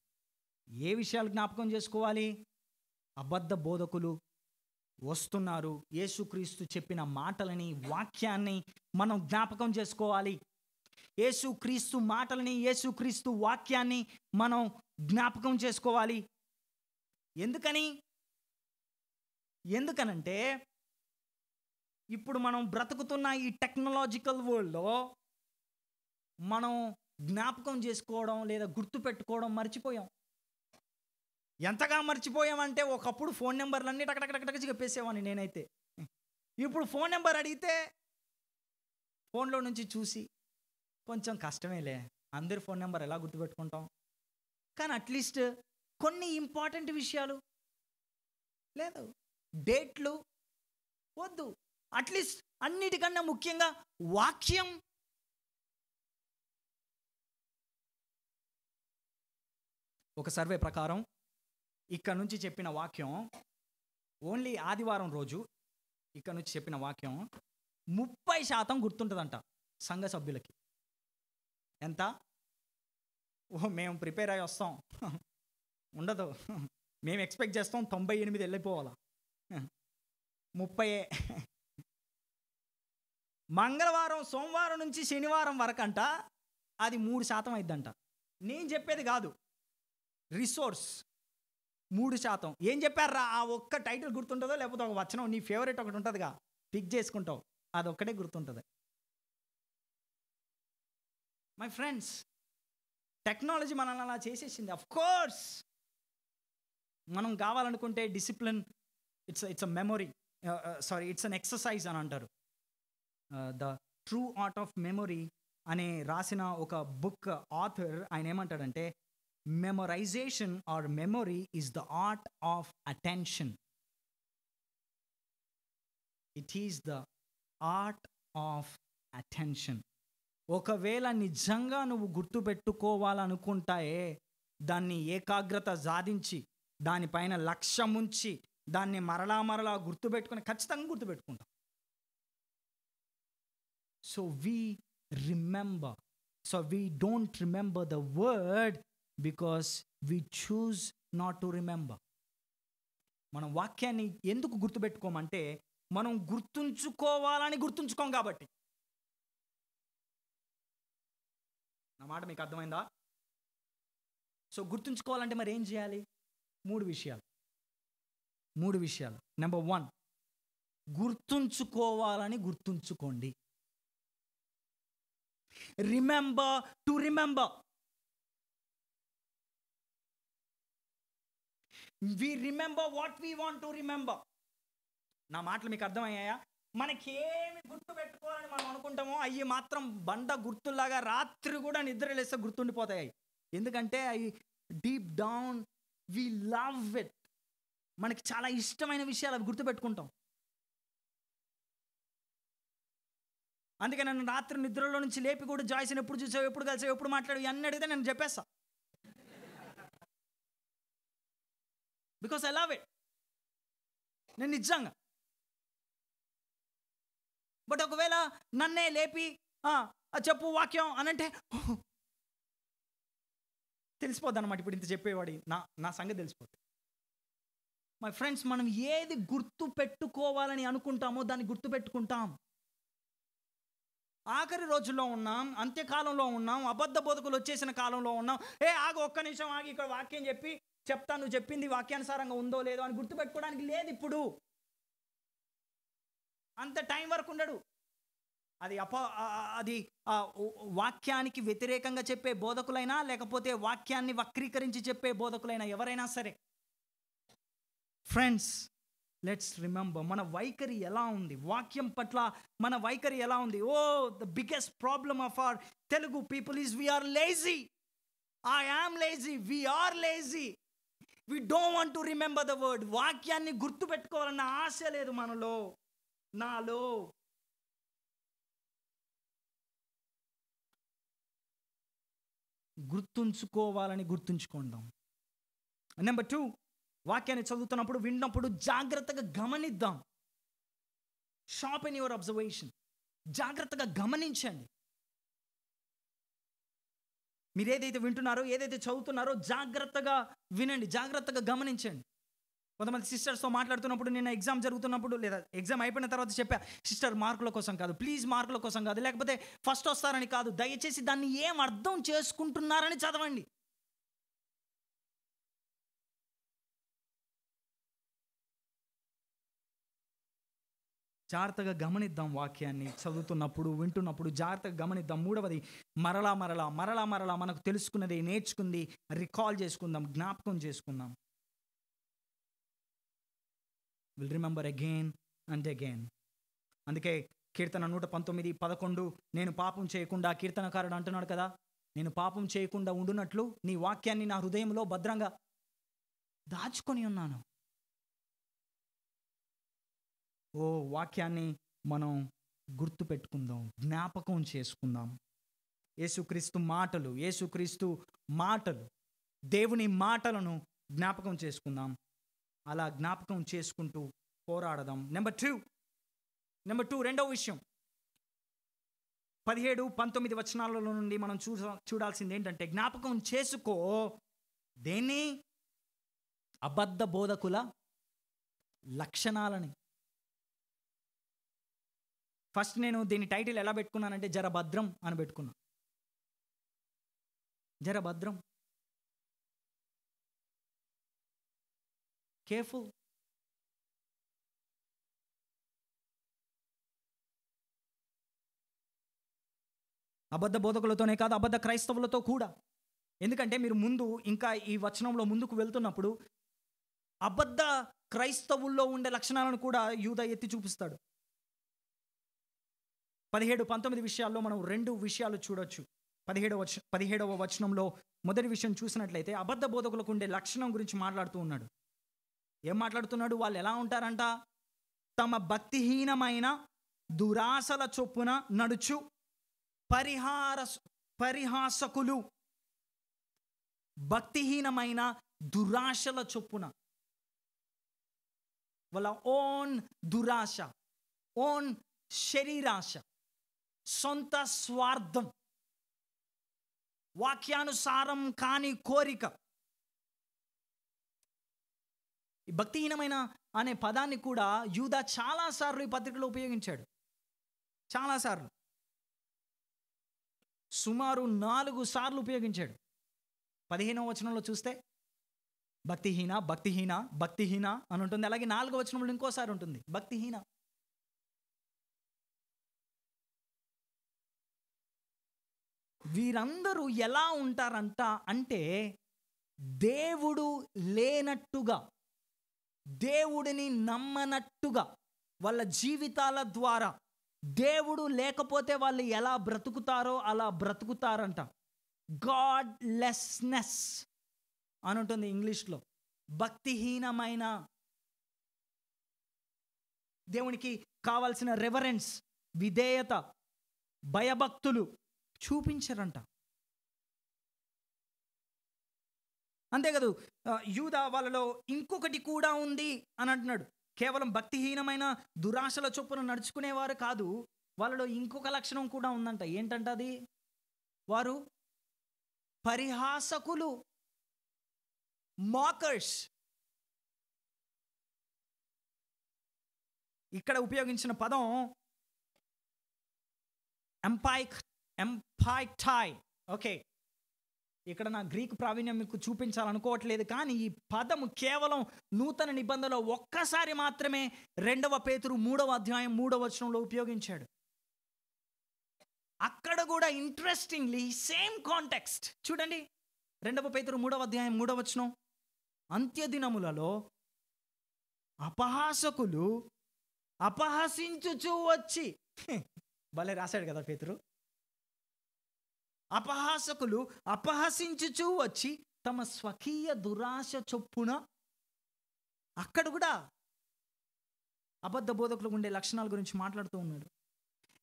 ఏ విషయాలు జ్ఞాపకం చేసుకోవాలి? అబద్ధ బోధకులు వస్తున్నారు. యేసుక్రీస్తు చెప్పిన మాటలని, వాక్యాన్ని మనం జ్ఞాపకం చేసుకోవాలి. యేసుక్రీస్తు మాటలని, యేసుక్రీస్తు వాక్యాన్ని మనం జ్ఞాపకం చేసుకోవాలి. ఎందుకనంటే ఇప్పుడు మనం బ్రతుకుతున్న ఈ టెక్నాలజికల్ వరల్డ్లో మనం జ్ఞాపకం చేసుకోవడం లేదా గుర్తుపెట్టుకోవడం మర్చిపోయాం. ఎంతగా మర్చిపోయామంటే ఒకప్పుడు ఫోన్ నెంబర్లన్నీ టకటక చెప్పేసేవాడిని నేనైతే. ఇప్పుడు ఫోన్ నెంబర్ అడిగితే ఫోన్లో నుంచి చూసి కొంచెం కష్టమేలే, అందరి ఫోన్ నెంబర్ ఎలా గుర్తుపెట్టుకుంటాం. కానీ అట్లీస్ట్ కొన్ని ఇంపార్టెంట్ విషయాలు లేదు, డేట్లు వద్దు, అట్లీస్ట్ అన్నిటికన్నా ముఖ్యంగా వాక్యం. ఒక సర్వే ప్రకారం ఇక్కడ నుంచి చెప్పిన వాక్యం ఓన్లీ ఆదివారం రోజు ఇక్కడ నుంచి చెప్పిన వాక్యం 30% గుర్తుంటుందంట సంఘ సభ్యులకి. ఎంత? మేము ప్రిపేర్ అయ్యి వస్తాం, ఉండదు. మేము ఎక్స్పెక్ట్ చేస్తాం 98 వెళ్ళిపోవాలా, 30. మంగళవారం సోమవారం నుంచి శనివారం వరకంట అది 3% అయిద్దంట. నేను చెప్పేది కాదు, రిసోర్స్ 3%. ఏం చెప్పారా? ఆ ఒక్క టైటిల్ గుర్తుంటుందో, లేకపోతే ఒక వచనం నీ ఫేవరెట్ ఒకటి ఉంటుందిగా, పిక్ చేసుకుంటావు, అది ఒక్కటే గుర్తుంటుంది. మై ఫ్రెండ్స్, టెక్నాలజీ మనల్ని అలా చేసేసింది. అఫ్ కోర్స్ మనం కావాలనుకుంటే discipline, it's a memory, sorry it's an exercise అని అంటారు. The true art of memory అనే రాసిన ఒక బుక్ ఆథర్ ఆయన ఏమంటాడంటే, memorization or memory is the art of attention. It is the art of attention. ఒకవేళ నిజంగా నువ్వు గుర్తుపెట్టుకోవాలనుకుంటాయే, దాన్ని ఏకాగ్రత సాధించి దానిపైన లక్ష్యం ఉంచి దాన్ని మరలా గుర్తుపెట్టుకుని ఖచ్చితంగా గుర్తుపెట్టుకుంటాం. So we remember, so we don't remember the word because we choose not to remember. మనం వాక్యాన్ని ఎందుకు గుర్తుపెట్టుకోమంటే, మనం గుర్తుంచుకోవాలని గుర్తుంచుకోం కాబట్టి. నా మాట మీకు అర్థమైందా? సో గుర్తుంచుకోవాలంటే మరి ఏం చేయాలి? 3 విషయాలు. నెంబర్ 1, గుర్తుంచుకోవాలని గుర్తుంచుకోండి. Remember to remember. We remember what we want to remember. నా మాటలు మీకు అర్థమయ్యాయా? మనకేమి గుర్తు పెట్టుకోవాలని మనం అనుకుంటామో అవి మాత్రం బండ గుర్తులాగా రాత్రి కూడా నిద్రలేస్తే గుర్తుండిపోతాయి. ఎందుకంటే అవి deep down we love it. మనకి చాలా ఇష్టమైన విషయాలు అవి గుర్తుపెట్టుకుంటాం. అందుకే నన్ను రాత్రి నిద్రలో నుంచి లేపి కూడా, జాయ్స్ని ఎప్పుడు చూసావు, ఎప్పుడు కలిసావు, ఎప్పుడు మాట్లాడు అన్నీ అడిగితే నేను చెప్పేస్తా. Because I love it. నేను నిజంగా. బట్ ఒకవేళ నన్నే లేపి చెప్పు వాక్యం అనంటే తెలిసిపోద్ది అన్నమాట. ఇప్పుడు ఇంత చెప్పేవాడి నా సంగతి తెలిసిపోద్ది. మై ఫ్రెండ్స్, మనం ఏది గుర్తు పెట్టుకోవాలని అనుకుంటామో దాన్ని గుర్తు పెట్టుకుంటాం. ఆఖరి రోజుల్లో ఉన్నాం, అంత్యకాలంలో ఉన్నాం, అబద్ధ బోధకులు వచ్చేసిన కాలంలో ఉన్నాం. ఆగు, ఒక్క నిమిషం ఆగి, ఇక్కడ వాక్యం చెప్తా, నువ్వు చెప్పింది వాక్యానుసారంగా ఉందో లేదో అని గుర్తుపెట్టుకోవడానికి లేదు. ఇప్పుడు అంత టైం వరకు ఉండడు. అది వాక్యానికి వ్యతిరేకంగా చెప్పే బోధకులైనా, లేకపోతే వాక్యాన్ని వక్రీకరించి చెప్పే బోధకులైనా, ఎవరైనా సరే. ఫ్రెండ్స్, లెట్స్ రిమెంబర్ మన వైఖరి ఎలా ఉంది, వాక్యం పట్ల మన వైఖరి ఎలా ఉంది. The biggest problem of our Telugu people is we are lazy. I am lazy, we are lazy. We don't want to remember the word. వాక్యాన్ని గుర్తు పెట్టుకోవాలన్న ఆశ లేదు మనలో, నాలో. గుర్తుంచుకోవాలని గుర్తుంచుకుందాం. నెంబర్ 2, వాక్యాన్ని చదువుతున్నప్పుడు, విన్నప్పుడు జాగ్రత్తగా గమనిద్దాం. Sharpen your observation. జాగ్రత్తగా గమనించండి. మీరు ఏదైతే వింటున్నారో, ఏదైతే చదువుతున్నారో జాగ్రత్తగా వినండి, జాగ్రత్తగా గమనించండి. కొంతమంది సిస్టర్స్తో మాట్లాడుతున్నప్పుడు, నిన్న ఎగ్జామ్ జరుగుతున్నప్పుడు, లేదా ఎగ్జామ్ అయిపోయిన తర్వాత చెప్పా, సిస్టర్ మార్కుల కోసం కాదు, ప్లీజ్ మార్కుల కోసం కాదు, లేకపోతే ఫస్ట్ వస్తారని కాదు, దయచేసి దాన్ని ఏం అర్థం చేసుకుంటున్నారని చదవండి. జాగ్రత్తగా గమనిద్దాం. వాక్యాన్ని చదువుతున్నప్పుడు, వింటున్నప్పుడు జాగ్రత్తగా గమనిద్దాం. 3వది, మరలా మనకు తెలుసుకున్నది, నేర్చుకుంది రికాల్ చేసుకుందాం, జ్ఞాపకం చేసుకుందాం. Will remember again and again. అందుకే కీర్తన 119:11 నేను పాపం చేయకుండా, కీర్తనకారుడు అంటున్నాడు కదా, నేను పాపం చేయకుండా ఉండునట్లు నీ వాక్యాన్ని నా హృదయంలో భద్రంగా దాచుకొని ఉన్నాను. ఓ వాక్యాన్ని మనం గుర్తు పెట్టుకుందాం, జ్ఞాపకం చేసుకుందాం. యేసుక్రీస్తు మాటలు, దేవుని మాటలను జ్ఞాపకం చేసుకుందాం. అలా జ్ఞాపకం చేసుకుంటూ పోరాడదాం. నెంబర్ టూ, రెండవ విషయం, 17-19 వచనాలలో నుండి మనం చూడాల్సింది ఏంటంటే, జ్ఞాపకం చేసుకో దేన్ని? అబద్ధ బోధకుల లక్షణాలని. ఫస్ట్ నేను దీని టైటిల్ ఎలా పెట్టుకున్నానంటే జరభద్రం అని పెట్టుకున్నా. జరభద్రం, కేర్ఫుల్. అబద్ధ బోధకులతోనే కాదు, అబద్ధ క్రైస్తవులతో కూడా. ఎందుకంటే మీరు ముందు ఇంకా ఈ వచనంలో ముందుకు వెళ్తున్నప్పుడు అబద్ధ క్రైస్తవుల్లో ఉండే లక్షణాలను కూడా యూదా ఎత్తి చూపిస్తాడు. 17-19 విషయాల్లో మనం 2 విషయాలు చూడొచ్చు. 17వ వచనంలో మొదటి విషయం చూసినట్లయితే అబద్ధ బోధకులకు ఉండే లక్షణం గురించి మాట్లాడుతూ ఉన్నాడు. ఏం మాట్లాడుతున్నాడు? వాళ్ళు ఎలా ఉంటారంట? తమ భక్తిహీనమైన దురాశల చొప్పున నడుచు పరిహాసకులు. భక్తిహీనమైన దురాశల చొప్పున, వాళ్ళ ఓన్ దురాశ, ఓన్ శరీరాశ, సొంత స్వార్థం, వాక్యానుసారం కాని కోరిక. ఈ భక్తిహీనమైన అనే పదాన్ని కూడా యూదా చాలాసార్లు ఈ పత్రికలో ఉపయోగించాడు. చాలాసార్లు, సుమారు 4 సార్లు ఉపయోగించాడు. 15వ వచనంలో చూస్తే భక్తిహీన అని ఉంటుంది. అలాగే 4వ వచనంలో ఇంకోసారి ఉంటుంది భక్తిహీన. వీరందరూ ఎలా ఉంటారంట అంటే, దేవుడు లేనట్టుగా, దేవుడిని నమ్మనట్టుగా, వాళ్ళ జీవితాల ద్వారా దేవుడు లేకపోతే వాళ్ళు ఎలా బ్రతుకుతారో అలా బ్రతుకుతారంట. గాడ్ లెస్నెస్ అని ఉంటుంది ఇంగ్లీష్లో. భక్తిహీనమైన, దేవునికి కావాల్సిన రెవరెన్స్, విధేయత, భయభక్తులు చూపించరంట. అంతేకాదు, యూదా వాళ్ళలో ఇంకొకటి కూడా ఉంది అని అంటున్నాడు. కేవలం భక్తిహీనమైన దురాశల చొప్పున నడుచుకునేవారు కాదు, వాళ్ళలో ఇంకొక లక్షణం కూడా ఉందంట. ఏంటంట అది? వారు పరిహాసకులు, మాకర్స్. ఇక్కడ ఉపయోగించిన పదం ఎంపైటై. ఓకే, ఇక్కడ నా గ్రీక్ ప్రావీణ్యం మీకు చూపించాలనుకోవట్లేదు, కానీ ఈ పదము కేవలం నూతన నిబంధనలో ఒక్కసారి మాత్రమే 2 పేతురు 3వ అధ్యాయం 3వ వచనంలో ఉపయోగించాడు. అక్కడ కూడా ఇంట్రెస్టింగ్లీ సేమ్ కాంటెక్స్ట్ చూడండి. 2 పేతురు 3వ అధ్యాయం 3వ వచనం, అంత్యదినములలో అపహాసకులు అపహసించుచూ వచ్చి, భలే రాశాడు కదా పేతురు. అపహాసకులు అపహసించుచూ వచ్చి తమ స్వకీయ దురాశ చొప్పున. అక్కడ కూడా అబద్ధ బోధకులకు ఉండే లక్షణాల గురించి మాట్లాడుతూ ఉన్నాడు.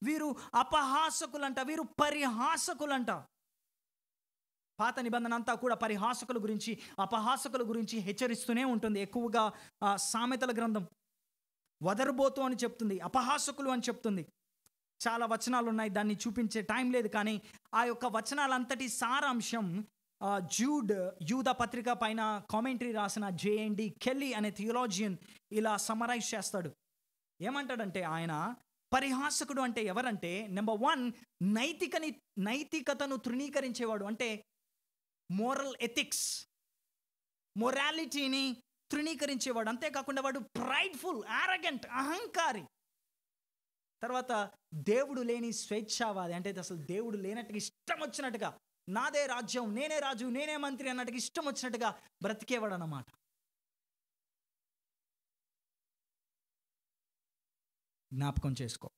వీరు అపహాసకులంట, వీరు పరిహాసకులంట. పాత నిబంధన అంతా కూడా పరిహాసకుల గురించి, అపహాసకుల గురించి హెచ్చరిస్తూనే ఉంటుంది. ఎక్కువగా సామెతల గ్రంథం వదరుబోతు అని చెప్తుంది, అపహాసకులు అని చెప్తుంది. చాలా వచనాలు ఉన్నాయి, దాన్ని చూపించే టైం లేదు. కానీ ఆ యొక్క వచనాలంతటి సారాంశం యూదా పత్రిక పైన కామెంటరీ రాసిన జేఎండి కెల్లీ అనే థియోలాజియన్ ఇలా సమరైజ్ చేస్తాడు. ఏమంటాడంటే ఆయన, పరిహాసకుడు అంటే ఎవరంటే, నెంబర్ 1, నైతికతను తృణీకరించేవాడు. అంటే మోరల్ ఎథిక్స్, మొరాలిటీని తృణీకరించేవాడు. అంతేకాకుండా వాడు ప్రైడ్ఫుల్, ఆరగెంట్, అహంకారి. తర్వాత దేవుడు లేని స్వేచ్ఛావాది. అంటే అసలు దేవుడు లేనట్టుగా ఇష్టం వచ్చినట్టుగా, నాదే రాజ్యం, నేనే రాజు, నేనే మంత్రి అన్నట్టుగా ఇష్టం వచ్చినట్టుగా బ్రతికేవాడు అన్నమాట. జ్ఞాపకం చేసుకో.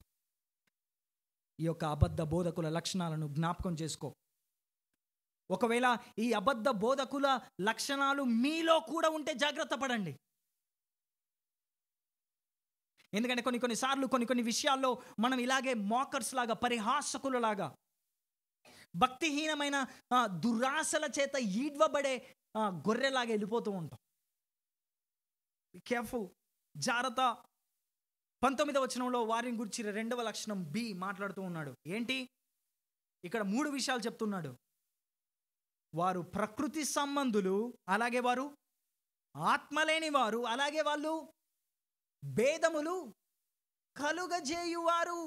ఈ యొక్క అబద్ధ బోధకుల లక్షణాలను జ్ఞాపకం చేసుకో. ఒకవేళ ఈ అబద్ధ బోధకుల లక్షణాలు మీలో కూడా ఉంటే జాగ్రత్త పడండి. ఎందుకంటే కొన్నిసార్లు కొన్ని విషయాల్లో మనం ఇలాగే మాకర్స్ లాగా, పరిహాసకులలాగా, భక్తిహీనమైన దురాశల చేత ఈడ్వబడే గొర్రెలాగా వెళ్ళిపోతూ ఉంటాం. కేర్ఫుల్, జాగ్రత్త. 19వ వచనంలో వారిని గురించి 2వ లక్షణం బి మాట్లాడుతూ ఉన్నాడు. ఏంటి? ఇక్కడ 3 విషయాలు చెప్తున్నాడు. వారు ప్రకృతి సంబంధులు, అలాగే వారు ఆత్మలేని వారు, అలాగే వాళ్ళు భేదములు కలుగజేయువారు.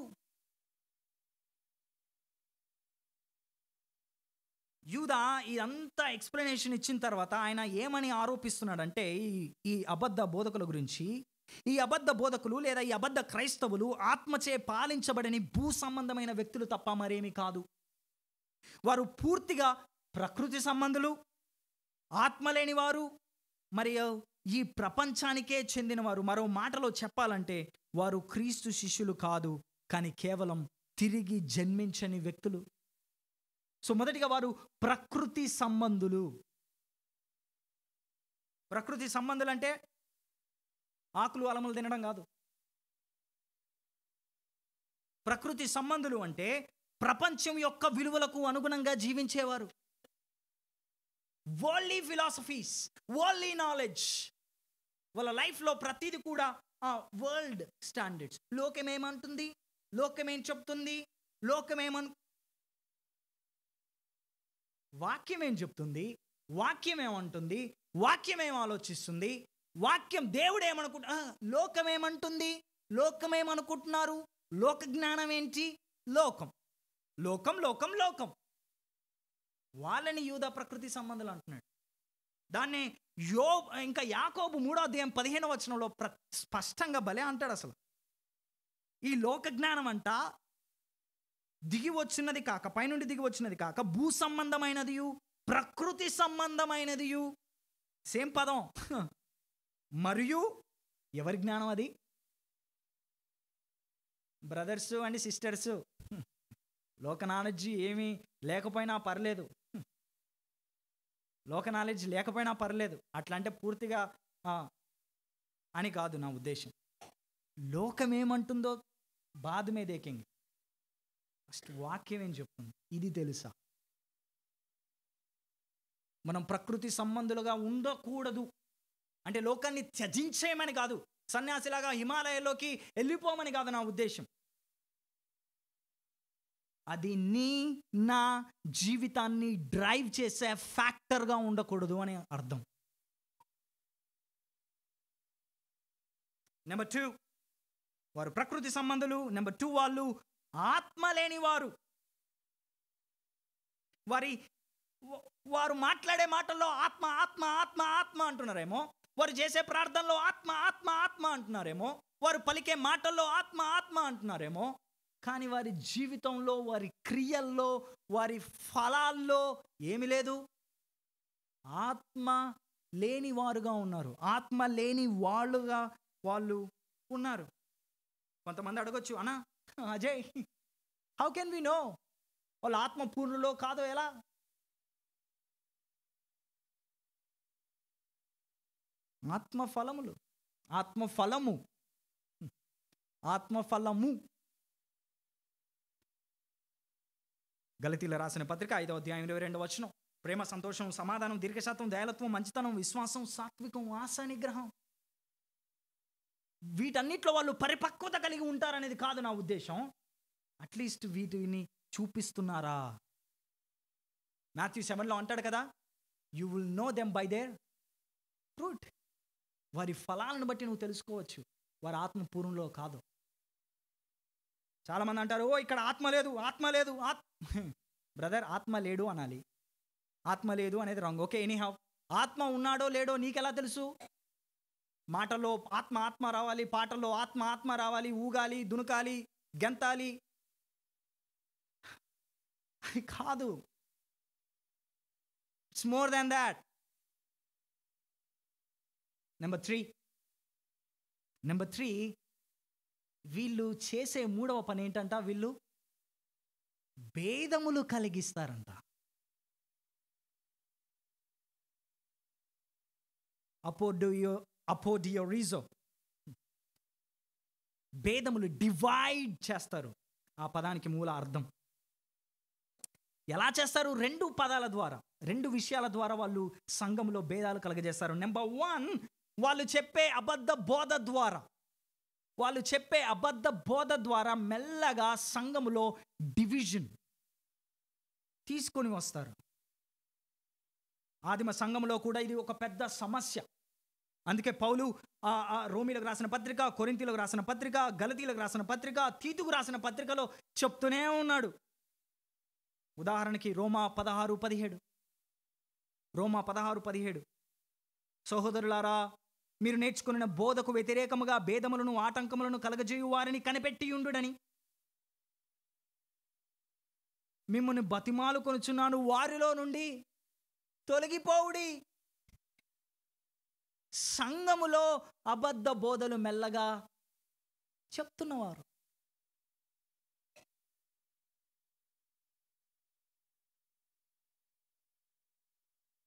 యూదా ఇదంతా ఎక్స్ప్లెనేషన్ ఇచ్చిన తర్వాత ఆయన ఏమని ఆరోపిస్తున్నాడంటే ఈ అబద్ధ బోధకుల గురించి, ఈ అబద్ధ బోధకులు లేదా ఈ అబద్ధ క్రైస్తవులు ఆత్మచే పాలించబడని భూ సంబంధమైన వ్యక్తులు తప్ప మరేమీ కాదు. వారు పూర్తిగా ప్రకృతి సంబంధులు, ఆత్మలేని వారు, మరియు ఈ ప్రపంచానికే చెందినవారు. మరో మాటలో చెప్పాలంటే వారు క్రీస్తు శిష్యులు కాదు, కానీ కేవలం తిరిగి జన్మించని వ్యక్తులు. సో మొదటిగా వారు ప్రకృతి సంబంధులు. ప్రకృతి సంబంధులు అంటే ఆకులు అలములు తినడం కాదు. ప్రకృతి సంబంధులు అంటే ప్రపంచం యొక్క విలువలకు అనుగుణంగా జీవించేవారు. వరల్డ్లీ ఫిలాసఫీస్, వరల్డ్లీ నాలెడ్జ్, వాళ్ళ లైఫ్లో ప్రతిదీ కూడా వరల్డ్ స్టాండర్డ్స్. లోకం ఏమంటుంది, లోకం ఏం చెప్తుంది, వాక్యం ఏం చెప్తుంది, వాక్యం ఏమంటుంది, వాక్యం ఏం ఆలోచిస్తుంది, వాక్యం దేవుడు ఏమనుకుంటా, లోకం ఏమంటుంది, లోకం ఏమనుకుంటున్నారు, లోక జ్ఞానం ఏంటి, లోకం లోకం లోకం లోకం. వాళ్ళని యూదా ప్రకృతి సంబంధాలు అంటున్నాడు. దాన్ని ఇంకా యాకోబు 3వ అధ్యాయం 15వ వచనంలో స్పష్టంగా భలే అంటాడు. అసలు ఈ లోక జ్ఞానం అంట దిగి వచ్చినది కాక, పైనుండి దిగి వచ్చినది కాక, భూ సంబంధమైనదియు ప్రకృతి సంబంధమైనదియు, సేమ్ పదం. మరియు ఎవరి జ్ఞానం అది? బ్రదర్స్ అండ్ సిస్టర్స్, లోక నాలెడ్జ్ ఏమీ లేకపోయినా పర్లేదు, లోక నాలెడ్జ్ లేకపోయినా పర్లేదు, అట్లా అంటే పూర్తిగా అని కాదు నా ఉద్దేశం. లోకం ఏమంటుందో బాధ మీద ఏకంగి ఫస్ట్ వాక్యం ఏం చెప్తుంది, ఇది తెలుసా? మనం ప్రకృతి సంబంధులుగా ఉండకూడదు అంటే లోకాన్ని త్యజించేయమని కాదు, సన్యాసిలాగా హిమాలయాల్లోకి వెళ్ళిపోమని కాదు నా ఉద్దేశం. అది నా జీవితాన్ని డ్రైవ్ చేసే ఫ్యాక్టర్గా ఉండకూడదు అని అర్థం. నెంబర్ 2, వారు ప్రకృతి సంబంధులు. నెంబర్ 2, వాళ్ళు ఆత్మ లేని వారు. వారు మాట్లాడే మాటల్లో ఆత్మ ఆత్మ ఆత్మ ఆత్మ అంటున్నారేమో, వారు చేసే ప్రార్థనలో ఆత్మ ఆత్మ ఆత్మ అంటున్నారేమో, వారు పలికే మాటల్లో ఆత్మ ఆత్మ అంటున్నారేమో, కానీ వారి జీవితంలో, వారి క్రియల్లో, వారి ఫలాల్లో ఏమి లేదు. ఆత్మ లేని వారుగా ఉన్నారు, ఆత్మ లేని వాళ్ళు ఉన్నారు. కొంతమంది అడగొచ్చు, అన్నా Ajay, how can we know వాళ్ళు ఆత్మ పూర్ణులో కాదో ఎలా? ఆత్మఫలము గలతీల రాసిన పత్రిక 5వ అధ్యాయం 22వ వచనం. ప్రేమ, సంతోషం, సమాధానం, దీర్ఘశాంతం, దయాళత్వం, మంచితనం, విశ్వాసం, సాత్వికం, ఆశా నిగ్రహం. వీటన్నిటిలో వాళ్ళు పరిపక్వత కలిగి ఉంటారనేది కాదు నా ఉద్దేశం. అట్లీస్ట్ వీటిని చూపిస్తున్నారా? మాథ్యూ 7లో అంటాడు కదా, you will know them by their fruit. వారి ఫలాలను బట్టి నువ్వు తెలుసుకోవచ్చు వారి ఆత్మపూర్ణంలో కాదు. చాలామంది అంటారు, ఓ ఇక్కడ ఆత్మ లేదు. బ్రదర్, ఆత్మ లేడు అనాలి, ఆత్మ లేదు అనేది రాంగ్. ఓకే, ఎనీహౌ, ఆత్మ ఉన్నాడో లేడో నీకెలా తెలుసు? మాటల్లో ఆత్మ ఆత్మ రావాలి, పాటల్లో ఆత్మ ఆత్మ రావాలి, ఊగాలి, దునకాలి, గెంతాలి కాదు. It's more than that. Number 3, వీళ్ళు చేసే మూడవ పని ఏంటంట, వీళ్ళు భేదములు కలిగిస్తారంట. అపోడియోరిజో, భేదములు డివైడ్ చేస్తారు. ఆ పదానికి మూల అర్థం. ఎలా చేస్తారు? 2 పదాల ద్వారా, 2 విషయాల ద్వారా వాళ్ళు సంఘంలో భేదాలు కలగజేస్తారు. నెంబర్ 1, వాళ్ళు చెప్పే అబద్ధ బోధ ద్వారా మెల్లగా సంఘములో డివిజన్ తీసుకొని వస్తారు. ఆదిమ సంఘంలో కూడా ఇది ఒక పెద్ద సమస్య. అందుకే పౌలు రోమీలకు రాసిన పత్రిక, కొరింథీలకు రాసిన పత్రిక, గలతీలకు రాసిన పత్రిక, తీతుకు రాసిన పత్రికలో చెప్తూనే ఉన్నాడు. ఉదాహరణకి రోమా 16:17, సహోదరులారా, మీరు నేర్చుకున్న బోధకు వ్యతిరేకముగా భేదములను ఆటంకములను కలగజేయు వారిని కనిపెట్టియుండుడని మిమ్మల్ని బతిమాలు కొనుచున్నాను, వారిలో నుండి తొలగిపోవుడి. సంఘములో అబద్ధ బోధలు మెల్లగా చెప్తున్నవారు.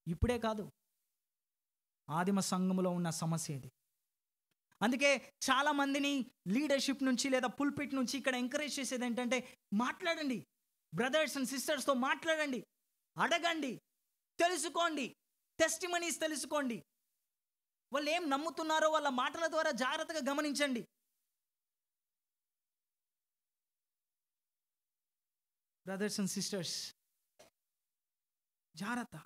ఇప్పుడే కాదు, ఆదిమ సంఘములో ఉన్న సమస్య ఇది. అందుకే చాలా మందిని లీడర్షిప్ నుంచి లేదా పుల్పిట్ నుంచి ఇక్కడ ఎంకరేజ్ చేసేది ఏంటంటే, మాట్లాడండి, బ్రదర్స్ అండ్ సిస్టర్స్తో మాట్లాడండి, అడగండి, తెలుసుకోండి, టెస్టిమనీస్ తెలుసుకోండి, వాళ్ళు ఏం నమ్ముతున్నారో వాళ్ళ మాటల ద్వారా జాగ్రత్తగా గమనించండి. బ్రదర్స్ అండ్ సిస్టర్స్, జాగ్రత్త.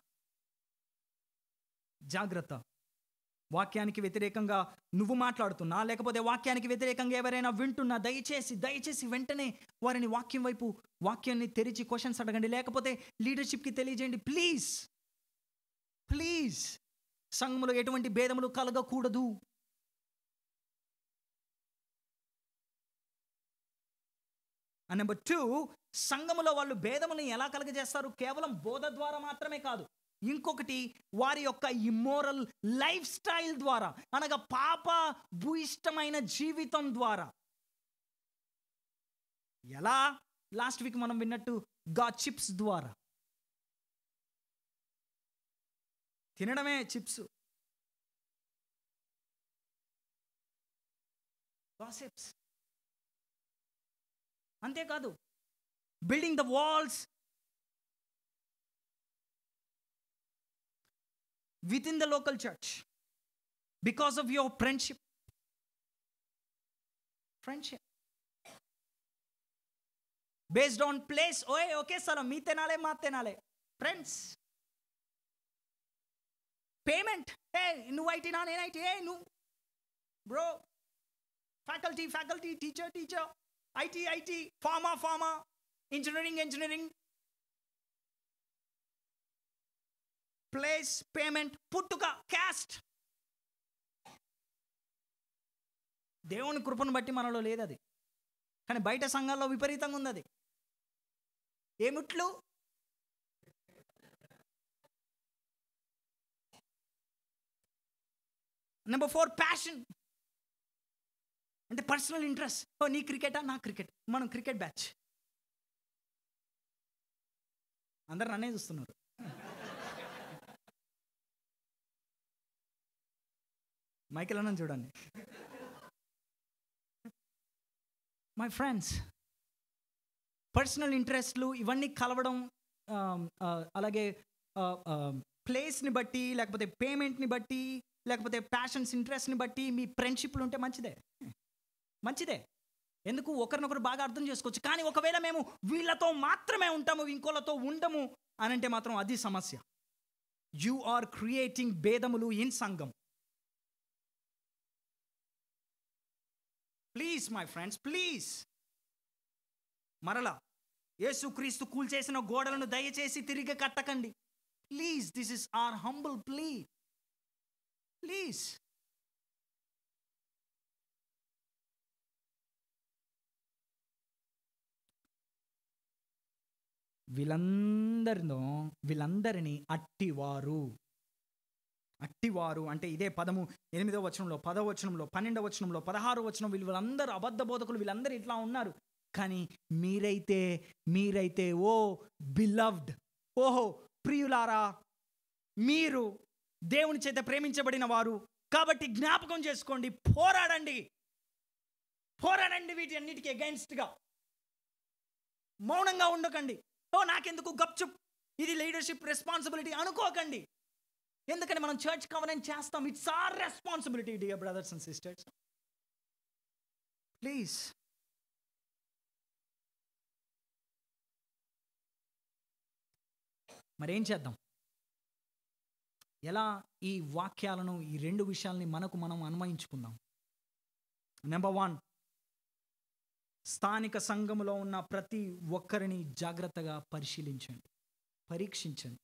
వాక్యానికి వ్యతిరేకంగా నువ్వు మాట్లాడుతున్నా, లేకపోతే వాక్యానికి వ్యతిరేకంగా ఎవరైనా వింటున్నా, దయచేసి వెంటనే వారిని వాక్యాన్ని తెరిచి క్వశ్చన్స్ అడగండి, లేకపోతే లీడర్షిప్కి తెలియజేయండి. ప్లీజ్ సంఘములో ఎటువంటి భేదములు కలగకూడదు. నెంబర్ 2, సంఘములో వాళ్ళు భేదములను ఎలా కలగజేస్తారు? కేవలం బోధ ద్వారా మాత్రమే కాదు, ఇంకొకటి వారి యొక్క ఇమ్మోరల్ లైఫ్ స్టైల్ ద్వారా, అనగా పాప భూయిష్టమైన జీవితం ద్వారా. ఎలా? లాస్ట్ వీక్ మనం విన్నట్టు చిప్స్ ద్వారా. తినడమే చిప్స్, గాసిప్స్. అంతేకాదు, building the walls within the local church because of your friendship based on place. Okay sir, మీ తినాలే, మా తినాలే, ఫ్రెండ్స్. పేమెంట్, నువ్వు ఐటీ నా, నేను ఐటీ, నువ్వు bro, faculty, teacher, IT, pharma, engineering, place, payment, పుట్టుక, క్యాస్ట్. దేవుని కృపను బట్టి మనలో లేదు అది, కానీ బయట సంఘాల్లో విపరీతంగా ఉంది అది. ఏమిట్లు? Number 4, passion. అంటే పర్సనల్ ఇంట్రెస్ట్. నీ క్రికెటా, నా క్రికెట్, మనం క్రికెట్ బ్యాచ్. అందరు నన్నే చూస్తున్నారు. మైకేల్ అన్న చూడండి. మై ఫ్రెండ్స్, పర్సనల్ ఇంట్రెస్ట్లు ఇవన్నీ కలవడం, అలాగే ప్లేస్ని బట్టి, లేకపోతే పేమెంట్ని బట్టి, లేకపోతే ప్యాషన్స్, ఇంట్రెస్ట్ని బట్టి మీ ఫ్రెండ్షిప్లు ఉంటే మంచిదే. ఎందుకు? ఒకరినొకరు బాగా అర్థం చేసుకోవచ్చు. కానీ ఒకవేళ మేము వీళ్ళతో మాత్రమే ఉంటాము, ఇంకోళ్ళతో ఉండము అని అంటే మాత్రం అది సమస్య. యు ఆర్ క్రియేటింగ్ భేదములు ఇన్ సంఘం. Please my friends, please. మరలా యేసుక్రీస్తు కూల్చేసిన గోడలను దయచేసి తిరిగి కట్టకండి. Please, this is our humble plea. Please. వీళ్ళందరినీ అట్టివారు అట్టివారు అంటే ఇదే పదము 8వ వచనంలో, 10వ వచనంలో, 12వ వచనంలో, 16వ వచనం, వీళ్ళందరూ అబద్ధ బోధకులు, వీళ్ళందరూ ఇట్లా ఉన్నారు. కానీ మీరైతే ఓ బిలవ్డ్, ఓహో ప్రియులారా, మీరు దేవుని చేత ప్రేమించబడిన వారు కాబట్టి జ్ఞాపకం చేసుకోండి, పోరాడండి వీటి అన్నిటికీ అగైన్స్ట్గా. మౌనంగా ఉండకండి. నాకెందుకు గప్చుప్, ఇది లీడర్షిప్ రెస్పాన్సిబిలిటీ అనుకోకండి. ఎందుకంటే మనం చర్చ్ కవరెన్స్ చేస్తాం. It's our responsibility dear brothers and sisters. Please మరేం చేద్దాం? ఎలా ఈ వాక్యాలను, ఈ 2 విషయాలని మనకు మనం అన్వయించుకుందాం? నెంబర్ 1, స్థానిక సంఘములో ఉన్న ప్రతి ఒక్కరిని జాగ్రత్తగా పరిశీలించండి, పరీక్షించండి.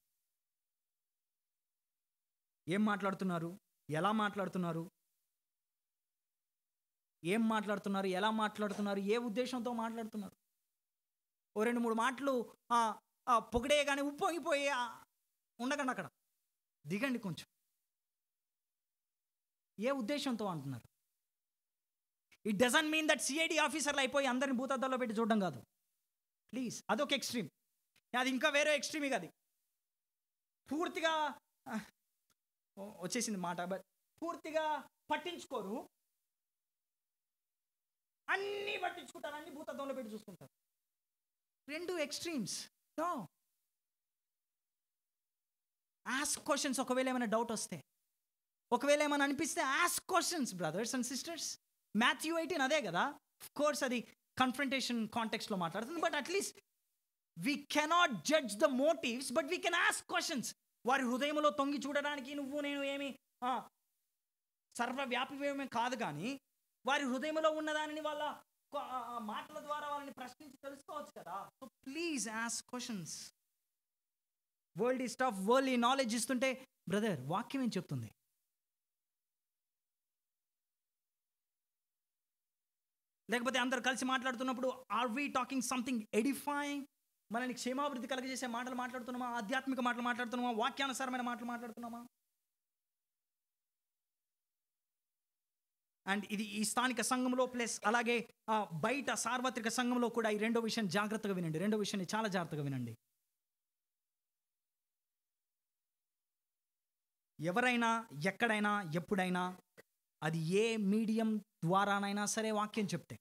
ఏం మాట్లాడుతున్నారు, ఎలా మాట్లాడుతున్నారు, ఎలా మాట్లాడుతున్నారు, ఏ ఉద్దేశంతో మాట్లాడుతున్నారు. ఓ 2-3 మాటలు పొగిడే కానీ ఉప్పొంగిపోయి ఉండకండి, అక్కడ దిగండి కొంచెం. ఏ ఉద్దేశంతో అంటున్నారు? It doesn't mean that CID ఆఫీసర్లు అయిపోయి అందరిని భూతద్దాల్లో పెట్టి చూడడం కాదు. ప్లీజ్, అదొక ఎక్స్ట్రీమ్. అది ఇంకా వేరే ఎక్స్ట్రీమ్. అది పూర్తిగా వచ్చేసింది మాట, బట్ పూర్తిగా పట్టించుకోరు, అన్నీ పట్టించుకుంటారు, అన్ని భూతద్దంలో పెట్టి చూసుకుంటారు. 2 ఎక్స్ట్రీమ్స్. No, ask questions. ఒకవేళ ఏమైనా డౌట్ వస్తే, ఒకవేళ ఏమైనా అనిపిస్తే ask questions brothers and sisters. Matthew 18 అదే కదా. ఆఫ్ కోర్స్ అది కన్ఫ్రంటేషన్ కాంటెక్స్ట్లో మాట్లాడుతుంది, but at least we cannot judge the motifs, but we can ask questions. వారి హృదయంలో తొంగి చూడడానికి నువ్వు నేను ఏమి సర్వవ్యాపివేమే కాదు, కానీ వారి హృదయంలో ఉన్నదానిని వాళ్ళ మాటల ద్వారా వాళ్ళని ప్రశ్నించి తెలుసుకోవచ్చు కదా. So please ask questions. World ఈ స్టఫ్, వరల్డ్ ఈ నాలెడ్జ్ ఇస్తుంటే, బ్రదర్ వాక్యం ఏం చెప్తుంది? లేకపోతే అందరు కలిసి మాట్లాడుతున్నప్పుడు are we talking something edifying? మనల్ని క్షేమాభివృద్ధి కలగజేసే మాటలు మాట్లాడుతున్నామా? ఆధ్యాత్మిక మాటలు మాట్లాడుతున్నామా? వాక్యానుసారమైన మాటలు మాట్లాడుతున్నామా? అండ్ ఇది ఈ స్థానిక సంఘంలో ప్లస్ అలాగే బయట సార్వత్రిక సంఘంలో కూడా ఈ 2వ విషయం జాగ్రత్తగా వినండి. 2వ విషయాన్ని చాలా జాగ్రత్తగా వినండి. ఎవరైనా, ఎక్కడైనా, ఎప్పుడైనా, అది ఏ మీడియం ద్వారానైనా సరే వాక్యం చెప్తే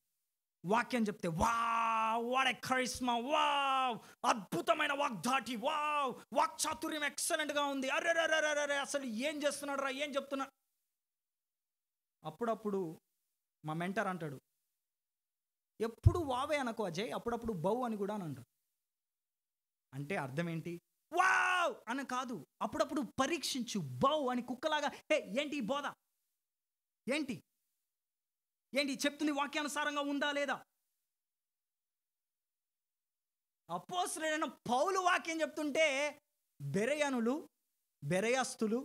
wow what a Karizma, wow అద్భుతమైన వాగ్దాటి, వావ్ వాక్చాతుర్యం ఎక్సలెంట్గా ఉంది, అరే అసలు ఏం చేస్తున్నాడు రా, ఏం చెప్తున్నా. అప్పుడప్పుడు మా మెంటర్ అంటాడు, ఎప్పుడు వావే అనకు అజయ్, అప్పుడప్పుడు బౌ అని కూడా అని అంటాడు. అంటే అర్థం ఏంటి? వావ్ అని కాదు, అప్పుడప్పుడు పరీక్షించు. బౌ అని కుక్కలాగా, ఏంటి ఈ బోధ, ఏంటి చెప్తుంది వాక్యానుసారంగా ఉందా లేదా? అపోస్తలుడైన పౌలు వాక్యం చెప్తుంటే బెరయస్తులు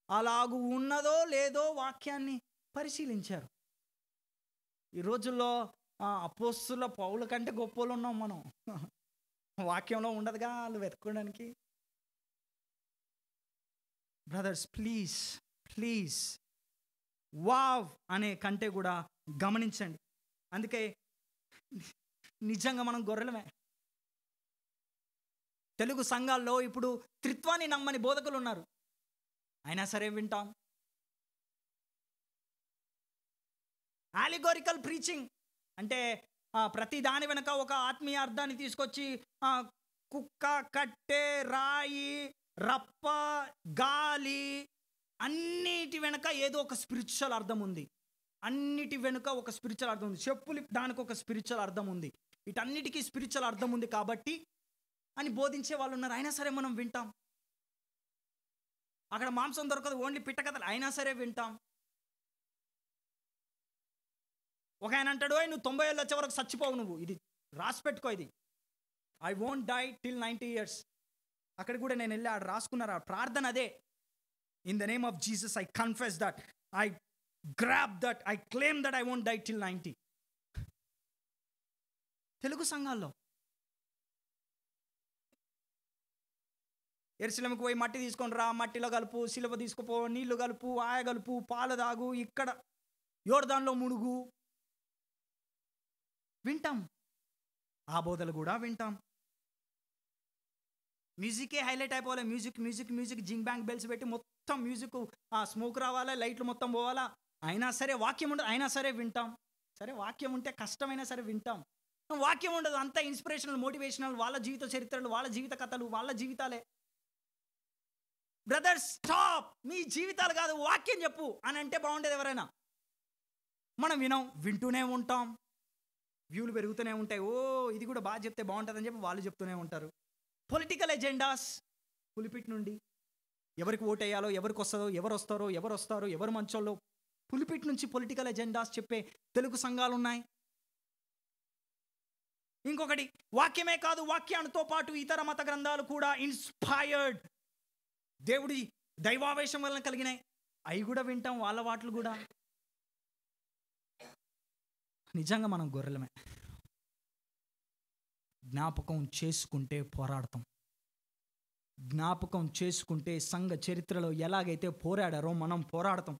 అలాగూ ఉన్నదో లేదో వాక్యాన్ని పరిశీలించారు. ఈ రోజుల్లో అపోస్తల పౌల కంటే గొప్పలు ఉన్నాం మనం. వాక్యంలో ఉండదుగా వాళ్ళు వెతుక్కోవడానికి. బ్రదర్స్ ప్లీజ్ వావ్ అనే కంటే కూడా గమనించండి. అందుకే నిజంగా మనం గొర్రెలమే. తెలుగు సంఘాల్లో ఇప్పుడు త్రిత్వాన్ని నమ్మని బోధకులు ఉన్నారు, అయినా సరే వింటాం. అలిగోరికల్ ప్రీచింగ్ అంటే ప్రతి దాని వెనక ఒక ఆత్మీయ అర్థాన్ని తీసుకొచ్చి కుక్క, కట్టె, రాయి, రప్ప, గాలి అన్నిటి వెనుక ఏదో ఒక స్పిరిచువల్ అర్థం ఉంది. చెప్పులు దానికి ఒక స్పిరిచువల్ అర్థం ఉంది. వీటన్నిటికీ స్పిరిచువల్ అర్థం ఉంది కాబట్టి అని బోధించే వాళ్ళు ఉన్నారు, అయినా సరే మనం వింటాం. అక్కడ మాంసం దొరకదు, ఓన్లీ పిట్ట కథలు, అయినా సరే వింటాం. ఒక ఆయన అంటాడు, నువ్వు 90 ఏళ్ళు వచ్చే వరకు చచ్చిపోవు, నువ్వు ఇది రాసి పెట్టుకో, ఇది I won't die till 90 years. అక్కడికి కూడా నేను వెళ్ళి రాసుకున్నారు ఆ ప్రార్థన అదే. In the name of Jesus I confess that, I grab that, I claim that I won't die till 90. Telugu సంఘాల్లో యెరూషలేముకు పోయి మట్టి తీసుకొని రా, మట్టిలో కలుపు, సిలువ తీసుకుపో, నీళ్లు కలుపు, ఆయ కలుపు, పాలు తాగు, ఇక్కడ యోర్దాన్లో మునుగు. వింటాం, ఆ బోధలు కూడా వింటాం. మ్యూజికే హైలైట్ అయిపోవాలి. Music music music zing bang bells పెట్టి మొత్తం మ్యూజిక్, ఆ స్మోక్ రావాలా, లైట్లు మొత్తం పోవాలా. అయినా సరే వాక్యం ఉండదు, అయినా సరే వింటాం. సరే వాక్యం ఉంటే కష్టమైనా సరే వింటాం. వాక్యం ఉండదు, అంతా ఇన్స్పిరేషనల్, మోటివేషనల్, వాళ్ళ జీవిత చరిత్రలు, వాళ్ళ జీవిత కథలు, వాళ్ళ జీవితాలే. బ్రదర్ స్టాప్, మీ జీవితాలు కాదు, వాక్యం చెప్పు అని అంటే బాగుండేది ఎవరైనా. మనం వింటూనే ఉంటాం, వ్యూలు పెరుగుతూనే ఉంటాయి. ఓ ఇది కూడా బాగా చెప్తే బాగుంటుందని చెప్పి వాళ్ళు చెప్తూనే ఉంటారు. పొలిటికల్ ఎజెండాస్ పులిపిట్ నుండి, ఎవరికి ఓటు వేయాలో, ఎవరికి వస్తుందో, ఎవరు వస్తారో, ఎవరు మంచోళ్ళో, పులిపిట్ నుంచి పొలిటికల్ ఎజెండాస్ చెప్పే తెలుగు సంఘాలు ఉన్నాయి. ఇంకొకటి, వాక్యమే కాదు, వాక్యానితో పాటు ఇతర మత గ్రంథాలు కూడా ఇన్స్పైర్డ్, దేవుడి దైవావేశం వలన కలిగినాయి, అవి కూడా వింటాం, వాళ్ళ వాటిలు కూడా. నిజంగా మనం గొర్రెలమే. జ్ఞాపకం చేసుకుంటే పోరాడతాం. జ్ఞాపకం చేసుకుంటే సంఘ చరిత్రలో ఎలాగైతే పోరాడారో మనం పోరాడతాం.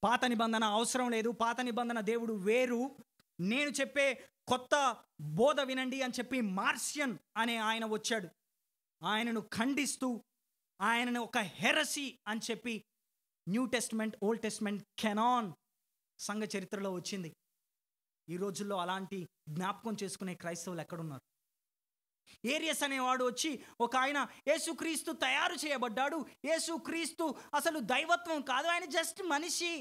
పాత నిబంధన అవసరం లేదు, పాత నిబంధన దేవుడు వేరు, నేను చెప్పే కొత్త బోధ వినండి అని చెప్పి మార్సియన్ అనే ఆయన వచ్చాడు. ఆయనను ఖండిస్తూ, ఆయనను ఒక హెరసీ అని చెప్పి new testament, old testament Canon సంఘ చరిత్రలో వచ్చింది. ఈ రోజుల్లో అలాంటి జ్ఞాపకం చేసుకునే క్రైస్తవులు ఎక్కడున్నారు? ఏరియస్ అనేవాడు వచ్చి, ఒక ఆయన యేసుక్రీస్తు తయారు చేయబడ్డాడు, యేసుక్రీస్తు అసలు దైవత్వం కాదు, ఆయన జస్ట్ మనిషి,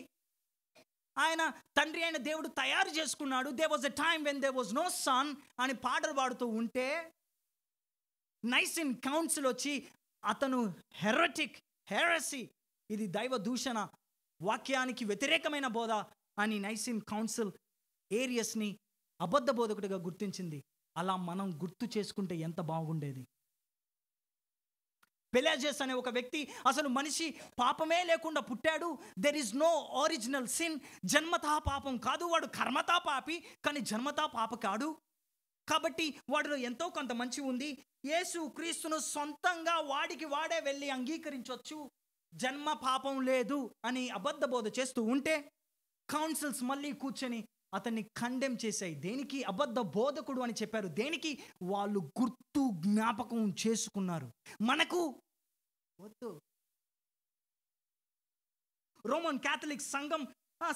ఆయన తండ్రి అయిన దేవుడు తయారు చేసుకున్నాడు, there was a time when there was no sun అని పాటలు పాడుతూ ఉంటే నైసిన్ కౌన్సిల్ వచ్చి అతను హెరసీ, ఇది దైవ దూషణ, వాక్యానికి వ్యతిరేకమైన బోధ అని నైసిన్ కౌన్సిల్ ఏరియస్ని అబద్ధ బోధకుడిగా గుర్తించింది. అలా మనం గుర్తు చేసుకుంటే ఎంత బాగుండేది. పెలాజియస్ అనే ఒక వ్యక్తి, అసలు మనిషి పాపమే లేకుండా పుట్టాడు, there is no original sin, జన్మతా పాపం కాదు, వాడు కర్మతా పాపి కానీ జన్మతా పాప కాడు, కాబట్టి వాడిలో ఎంతో కొంత మంచి ఉంది, యేసు క్రీస్తును సొంతంగా వాడికి వాడే వెళ్ళి అంగీకరించవచ్చు, జన్మ పాపం లేదు అని అబద్ధ బోధ చేస్తూ ఉంటే కౌన్సిల్స్ మళ్ళీ కూర్చొని అతన్ని కండెమ్ చేశాయి. దేనికి? అబద్ధ బోధకుడు అని చెప్పారు. దేనికి? వాళ్ళు గుర్తు జ్ఞాపకం చేసుకున్నారు. మనకు వద్దు. రోమన్ క్యాథలిక్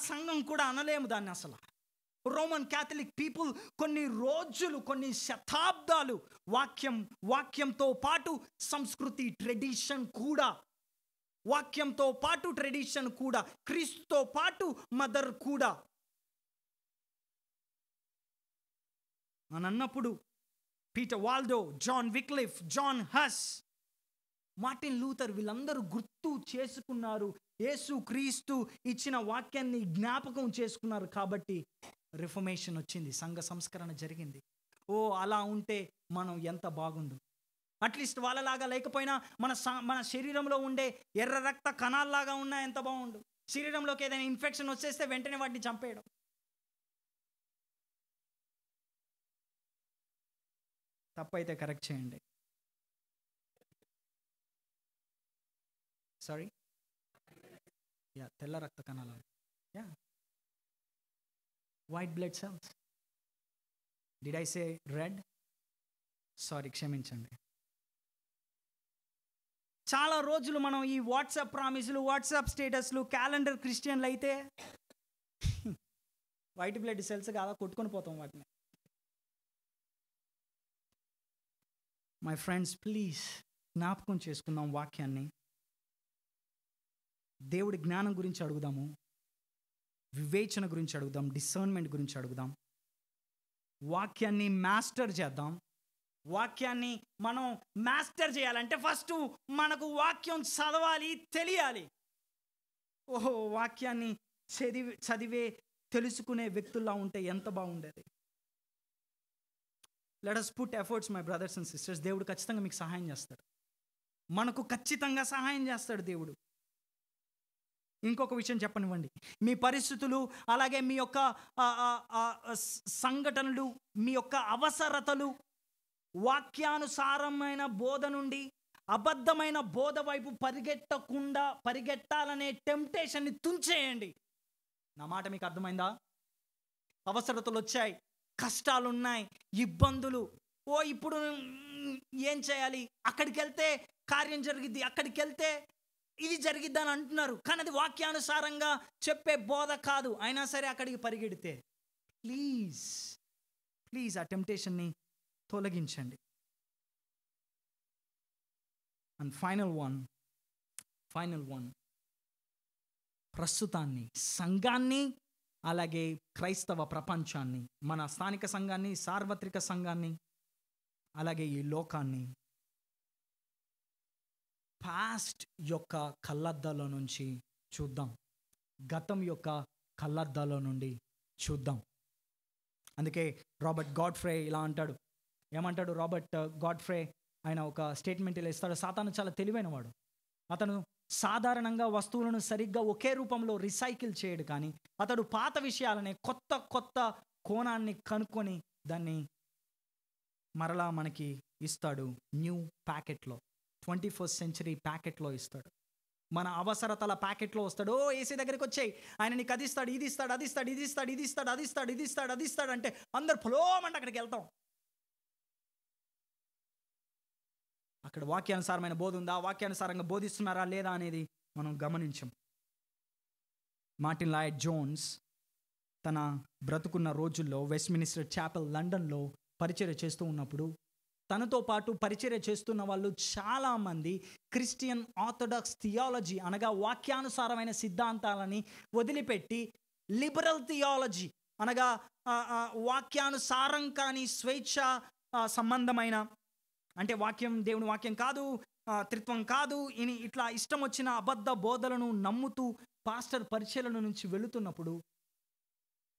సంఘం కూడా అనలేము దాన్ని అసలు. రోమన్ క్యాథలిక్ పీపుల్ కొన్ని రోజులు, కొన్ని శతాబ్దాలు వాక్యంతో పాటు సంస్కృతి, ట్రెడిషన్ కూడా, వాక్యంతో పాటు ట్రెడిషన్ కూడా, క్రీస్తుతో పాటు మదర్ కూడా అని అన్నప్పుడు Peter Waldo, John Wycliffe, John Hus, Martin Luther వీళ్ళందరూ గుర్తు చేసుకున్నారు, యేసు క్రీస్తు ఇచ్చిన వాక్యాన్ని జ్ఞాపకం చేసుకున్నారు. కాబట్టి రిఫర్మేషన్ వచ్చింది, సంఘ సంస్కరణ జరిగింది. ఓ అలా ఉంటే మనం ఎంత బాగుండు. అట్లీస్ట్ వాళ్ళలాగా లేకపోయినా మన శరీరంలో ఉండే ఎర్ర రక్త కణాల్లాగా ఉన్నా ఎంత బాగుండు. శరీరంలోకి ఏదైనా ఇన్ఫెక్షన్ వచ్చేస్తే వెంటనే వాటిని చంపేయడం. తప్పైతే కరెక్ట్ చేయండి. సారీ, తెల్ల రక్త కణాలు, white blood cells. Did I say red? Sorry, క్షమించండి. చాలా రోజులు మనం ఈ వాట్సాప్ ప్రామిస్లు, వాట్సాప్ స్టేటస్లు, క్యాలెండర్ క్రిస్టియన్లు అయితే వైట్ బ్లడ్ సెల్స్ కాదా, కొట్టుకొని పోతాం వాటిని. మై ఫ్రెండ్స్, ప్లీజ్ జ్ఞాపకం చేసుకుందాం వాక్యాన్ని. దేవుడి జ్ఞానం గురించి అడుగుదాము, వివేచన గురించి అడుగుదాం, డిసర్న్మెంట్ గురించి అడుగుదాం. వాక్యాన్ని మాస్టర్ చేద్దాం. వాక్యాన్ని మనం మాస్టర్ చేయాలంటే ఫస్ట్ మనకు వాక్యం చదవాలి, తెలియాలి. ఓహో, వాక్యాన్ని చదివే తెలుసుకునే వ్యక్తుల్లా ఉంటే ఎంత బాగుండేది. Let us put efforts, my brothers and sisters. దేవుడు ఖచ్చితంగా మీకు సహాయం చేస్తాడు, మనకు ఖచ్చితంగా సహాయం చేస్తాడు దేవుడు. ఇంకొక విషయం చెప్పనివ్వండి, మీ పరిస్థితులు, అలాగే మీ యొక్క సంఘటనలు, మీ యొక్క అవసరతలు వాక్యానుసారమైన బోధ నుండి అబద్ధమైన బోధ వైపు పరిగెట్టాలనే టెంప్టేషన్ని తుంచేయండి. నా మాట మీకు అర్థమైందా? అవసరతలు వచ్చాయి, కష్టాలు ఉన్నాయి, ఇబ్బందులు. ఇప్పుడు ఏం చేయాలి? అక్కడికి వెళ్తే కార్యం జరిగిద్ది, అక్కడికి వెళ్తే ఇది జరిగిద్ది అని అంటున్నారు, కానీ అది వాక్యానుసారంగా చెప్పే బోధ కాదు. అయినా సరే అక్కడికి పరిగెడితే ప్లీజ్ ఆ టెంప్టేషన్ని తొలగించండి. అండ్ ఫైనల్ వన్, ప్రస్తుతాన్ని, సంఘాన్ని, అలాగే క్రైస్తవ ప్రపంచాన్ని, మన స్థానిక సంఘాన్ని, సార్వత్రిక సంఘాన్ని, అలాగే ఈ లోకాన్ని పాస్ట్ యొక్క కళ్ళద్దాలో నుంచి చూద్దాం, గతం యొక్క కళ్ళద్దాలో నుండి చూద్దాం. అందుకే రాబర్ట్ గాడ్ఫ్రే ఇలా అంటాడు. ఏమంటాడు రాబర్ట్ గాడ్ఫ్రే? ఆయన ఒక స్టేట్మెంట్ ఇలా ఇస్తాడు. సాతాను చాలా తెలివైనవాడు. అతను సాధారణంగా వస్తువులను సరిగ్గా ఒకే రూపంలో రీసైకిల్ చేయడు, కానీ అతడు పాత విషయాలనే కొత్త కోణాన్ని కనుక్కొని దాన్ని మరలా మనకి ఇస్తాడు. న్యూ ప్యాకెట్లో, 21st century ప్యాకెట్లో ఇస్తాడు. మన అవసరతల ప్యాకెట్లో వస్తాడు. ఏసీ దగ్గరికి వచ్చాయి, ఆయన నీకు అది ఇస్తాడు, ఇది ఇస్తాడు, అది ఇస్తాడు, ఇది ఇస్తాడు, ఇది ఇస్తాడు, అది ఇస్తాడు, ఇది ఇస్తాడు, అది ఇస్తాడు అంటే అందరు పొలోమంటే అక్కడికి వెళ్తాం. అక్కడ వాక్యానుసారమైన బోధ ఉందా, వాక్యానుసారంగా బోధిస్తున్నారా లేదా అనేది మనం గమనించం. మార్టిన్ లాయిడ్ జోన్స్ తన బ్రతుకున్న రోజుల్లో వెస్ట్మినిస్టర్ చాపెల్ లండన్లో పరిచర్య చేస్తూ ఉన్నప్పుడు తనతో పాటు పరిచర్య చేస్తున్న వాళ్ళు చాలామంది క్రిస్టియన్ ఆర్థోడాక్స్ థియాలజీ అనగా వాక్యానుసారమైన సిద్ధాంతాలని వదిలిపెట్టి లిబరల్ థియాలజీ అనగా వాక్యానుసారం కానీ స్వేచ్ఛ సంబంధమైన, అంటే వాక్యం దేవుని వాక్యం కాదు, త్రిత్వం కాదు, ఇట్లా ఇష్టం వచ్చిన అబద్ధ బోధలను నమ్ముతూ పాస్టర్ పరిచర్యల నుంచి వెళుతున్నప్పుడు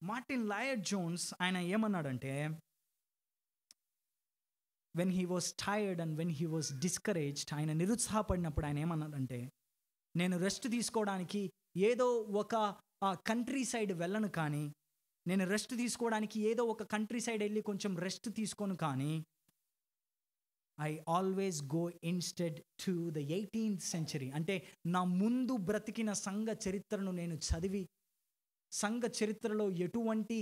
మార్టిన్ లాయిడ్ జోన్స్ ఆయన ఏమన్నాడంటే, when he was tired and when he was discouraged, ఆయన నిరుత్సాహపడినప్పుడు ఆయన ఏమన్నాడంటే, నేను రెస్ట్ తీసుకోవడానికి ఏదో ఒక కంట్రీ సైడ్ వెళ్ళను, కానీ నేను రెస్ట్ తీసుకోవడానికి ఏదో ఒక కంట్రీ సైడ్ వెళ్ళి కొంచెం రెస్ట్ తీసుకోను, కానీ I always go instead to the 18th century. అంటే నా ముందు బ్రతికిన సంఘ చరిత్రను నేను చదివి, సంఘ చరిత్రలో ఎటువంటి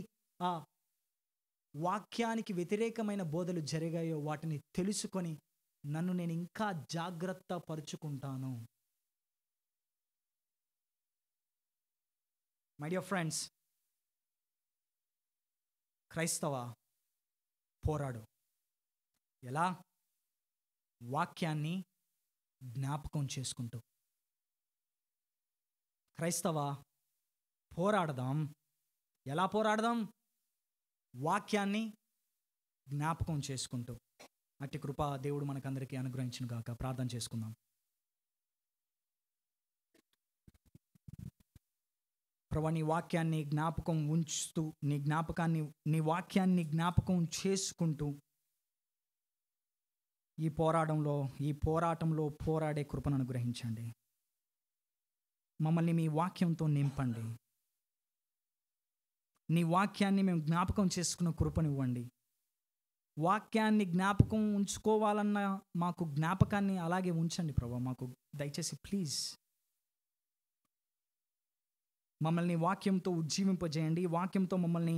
వాక్యానికి వ్యతిరేకమైన బోధలు జరిగాయో వాటిని తెలుసుకొని నన్ను నేను ఇంకా జాగ్రత్త పరుచుకుంటాను. మై డియర్ ఫ్రెండ్స్, క్రైస్తవ పోరాడు. ఎలా? వాక్యాన్ని జ్ఞాపకం చేసుకుంటూ. క్రైస్తవ పోరాడదాం. ఎలా పోరాడదాం? వాక్యాన్ని జ్ఞాపకం చేసుకుంటూ. అట్టి కృప దేవుడు మనకందరికీ అనుగ్రహించును గాక. ప్రార్థన చేసుకుందాం. ప్రభువా, నీ వాక్యాన్ని జ్ఞాపకం ఉంచుతూ, నీ వాక్యాన్ని జ్ఞాపకం చేసుకుంటూ ఈ పోరాటంలో పోరాడే కృపను అనుగ్రహించండి. మమ్మల్ని మీ వాక్యంతో నింపండి. నీ వాక్యాన్ని మేము జ్ఞాపకం చేసుకున్న కృపనివ్వండి. వాక్యాన్ని జ్ఞాపకం ఉంచుకోవాలన్న మాకు జ్ఞాపకాన్ని అలాగే ఉంచండి ప్రభువా. మాకు దయచేసి ప్లీజ్ మమ్మల్ని వాక్యంతో ఉజ్జీవింపజేయండి. వాక్యంతో మమ్మల్ని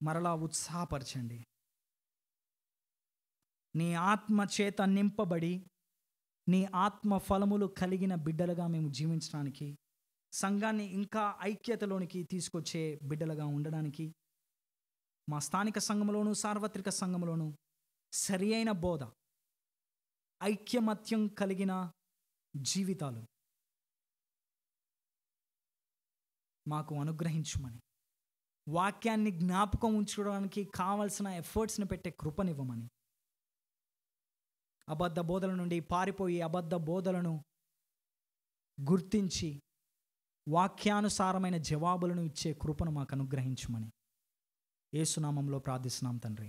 మరలా ఉత్సాహపరచండి. నీ ఆత్మ చేత నింపబడి నీ ఆత్మ ఫలములు కలిగిన బిడ్డలుగా మేము జీవించడానికి, సంఘాన్ని ఇంకా ఐక్యతలోనికి తీసుకొచ్చే బిడ్డలుగా ఉండడానికి, మా స్థానిక సంఘంలోను సార్వత్రిక సంఘంలోను సరి అయిన బోధ, ఐక్యమత్యం కలిగిన జీవితాలు మాకు అనుగ్రహించుమని, వాక్యాన్ని జ్ఞాపకం ఉంచుకోవడానికి కావలసిన ఎఫర్ట్స్ని పెట్టే కృపనివ్వమని, అబద్ధ బోధల నుండి పారిపోయి అబద్ధ బోధలను గుర్తించి వాక్యానుసారమైన జవాబులను ఇచ్చే కృపను మాకు అనుగ్రహించుమని యేసు నామములో ప్రార్థిస్తున్నాం తండ్రి.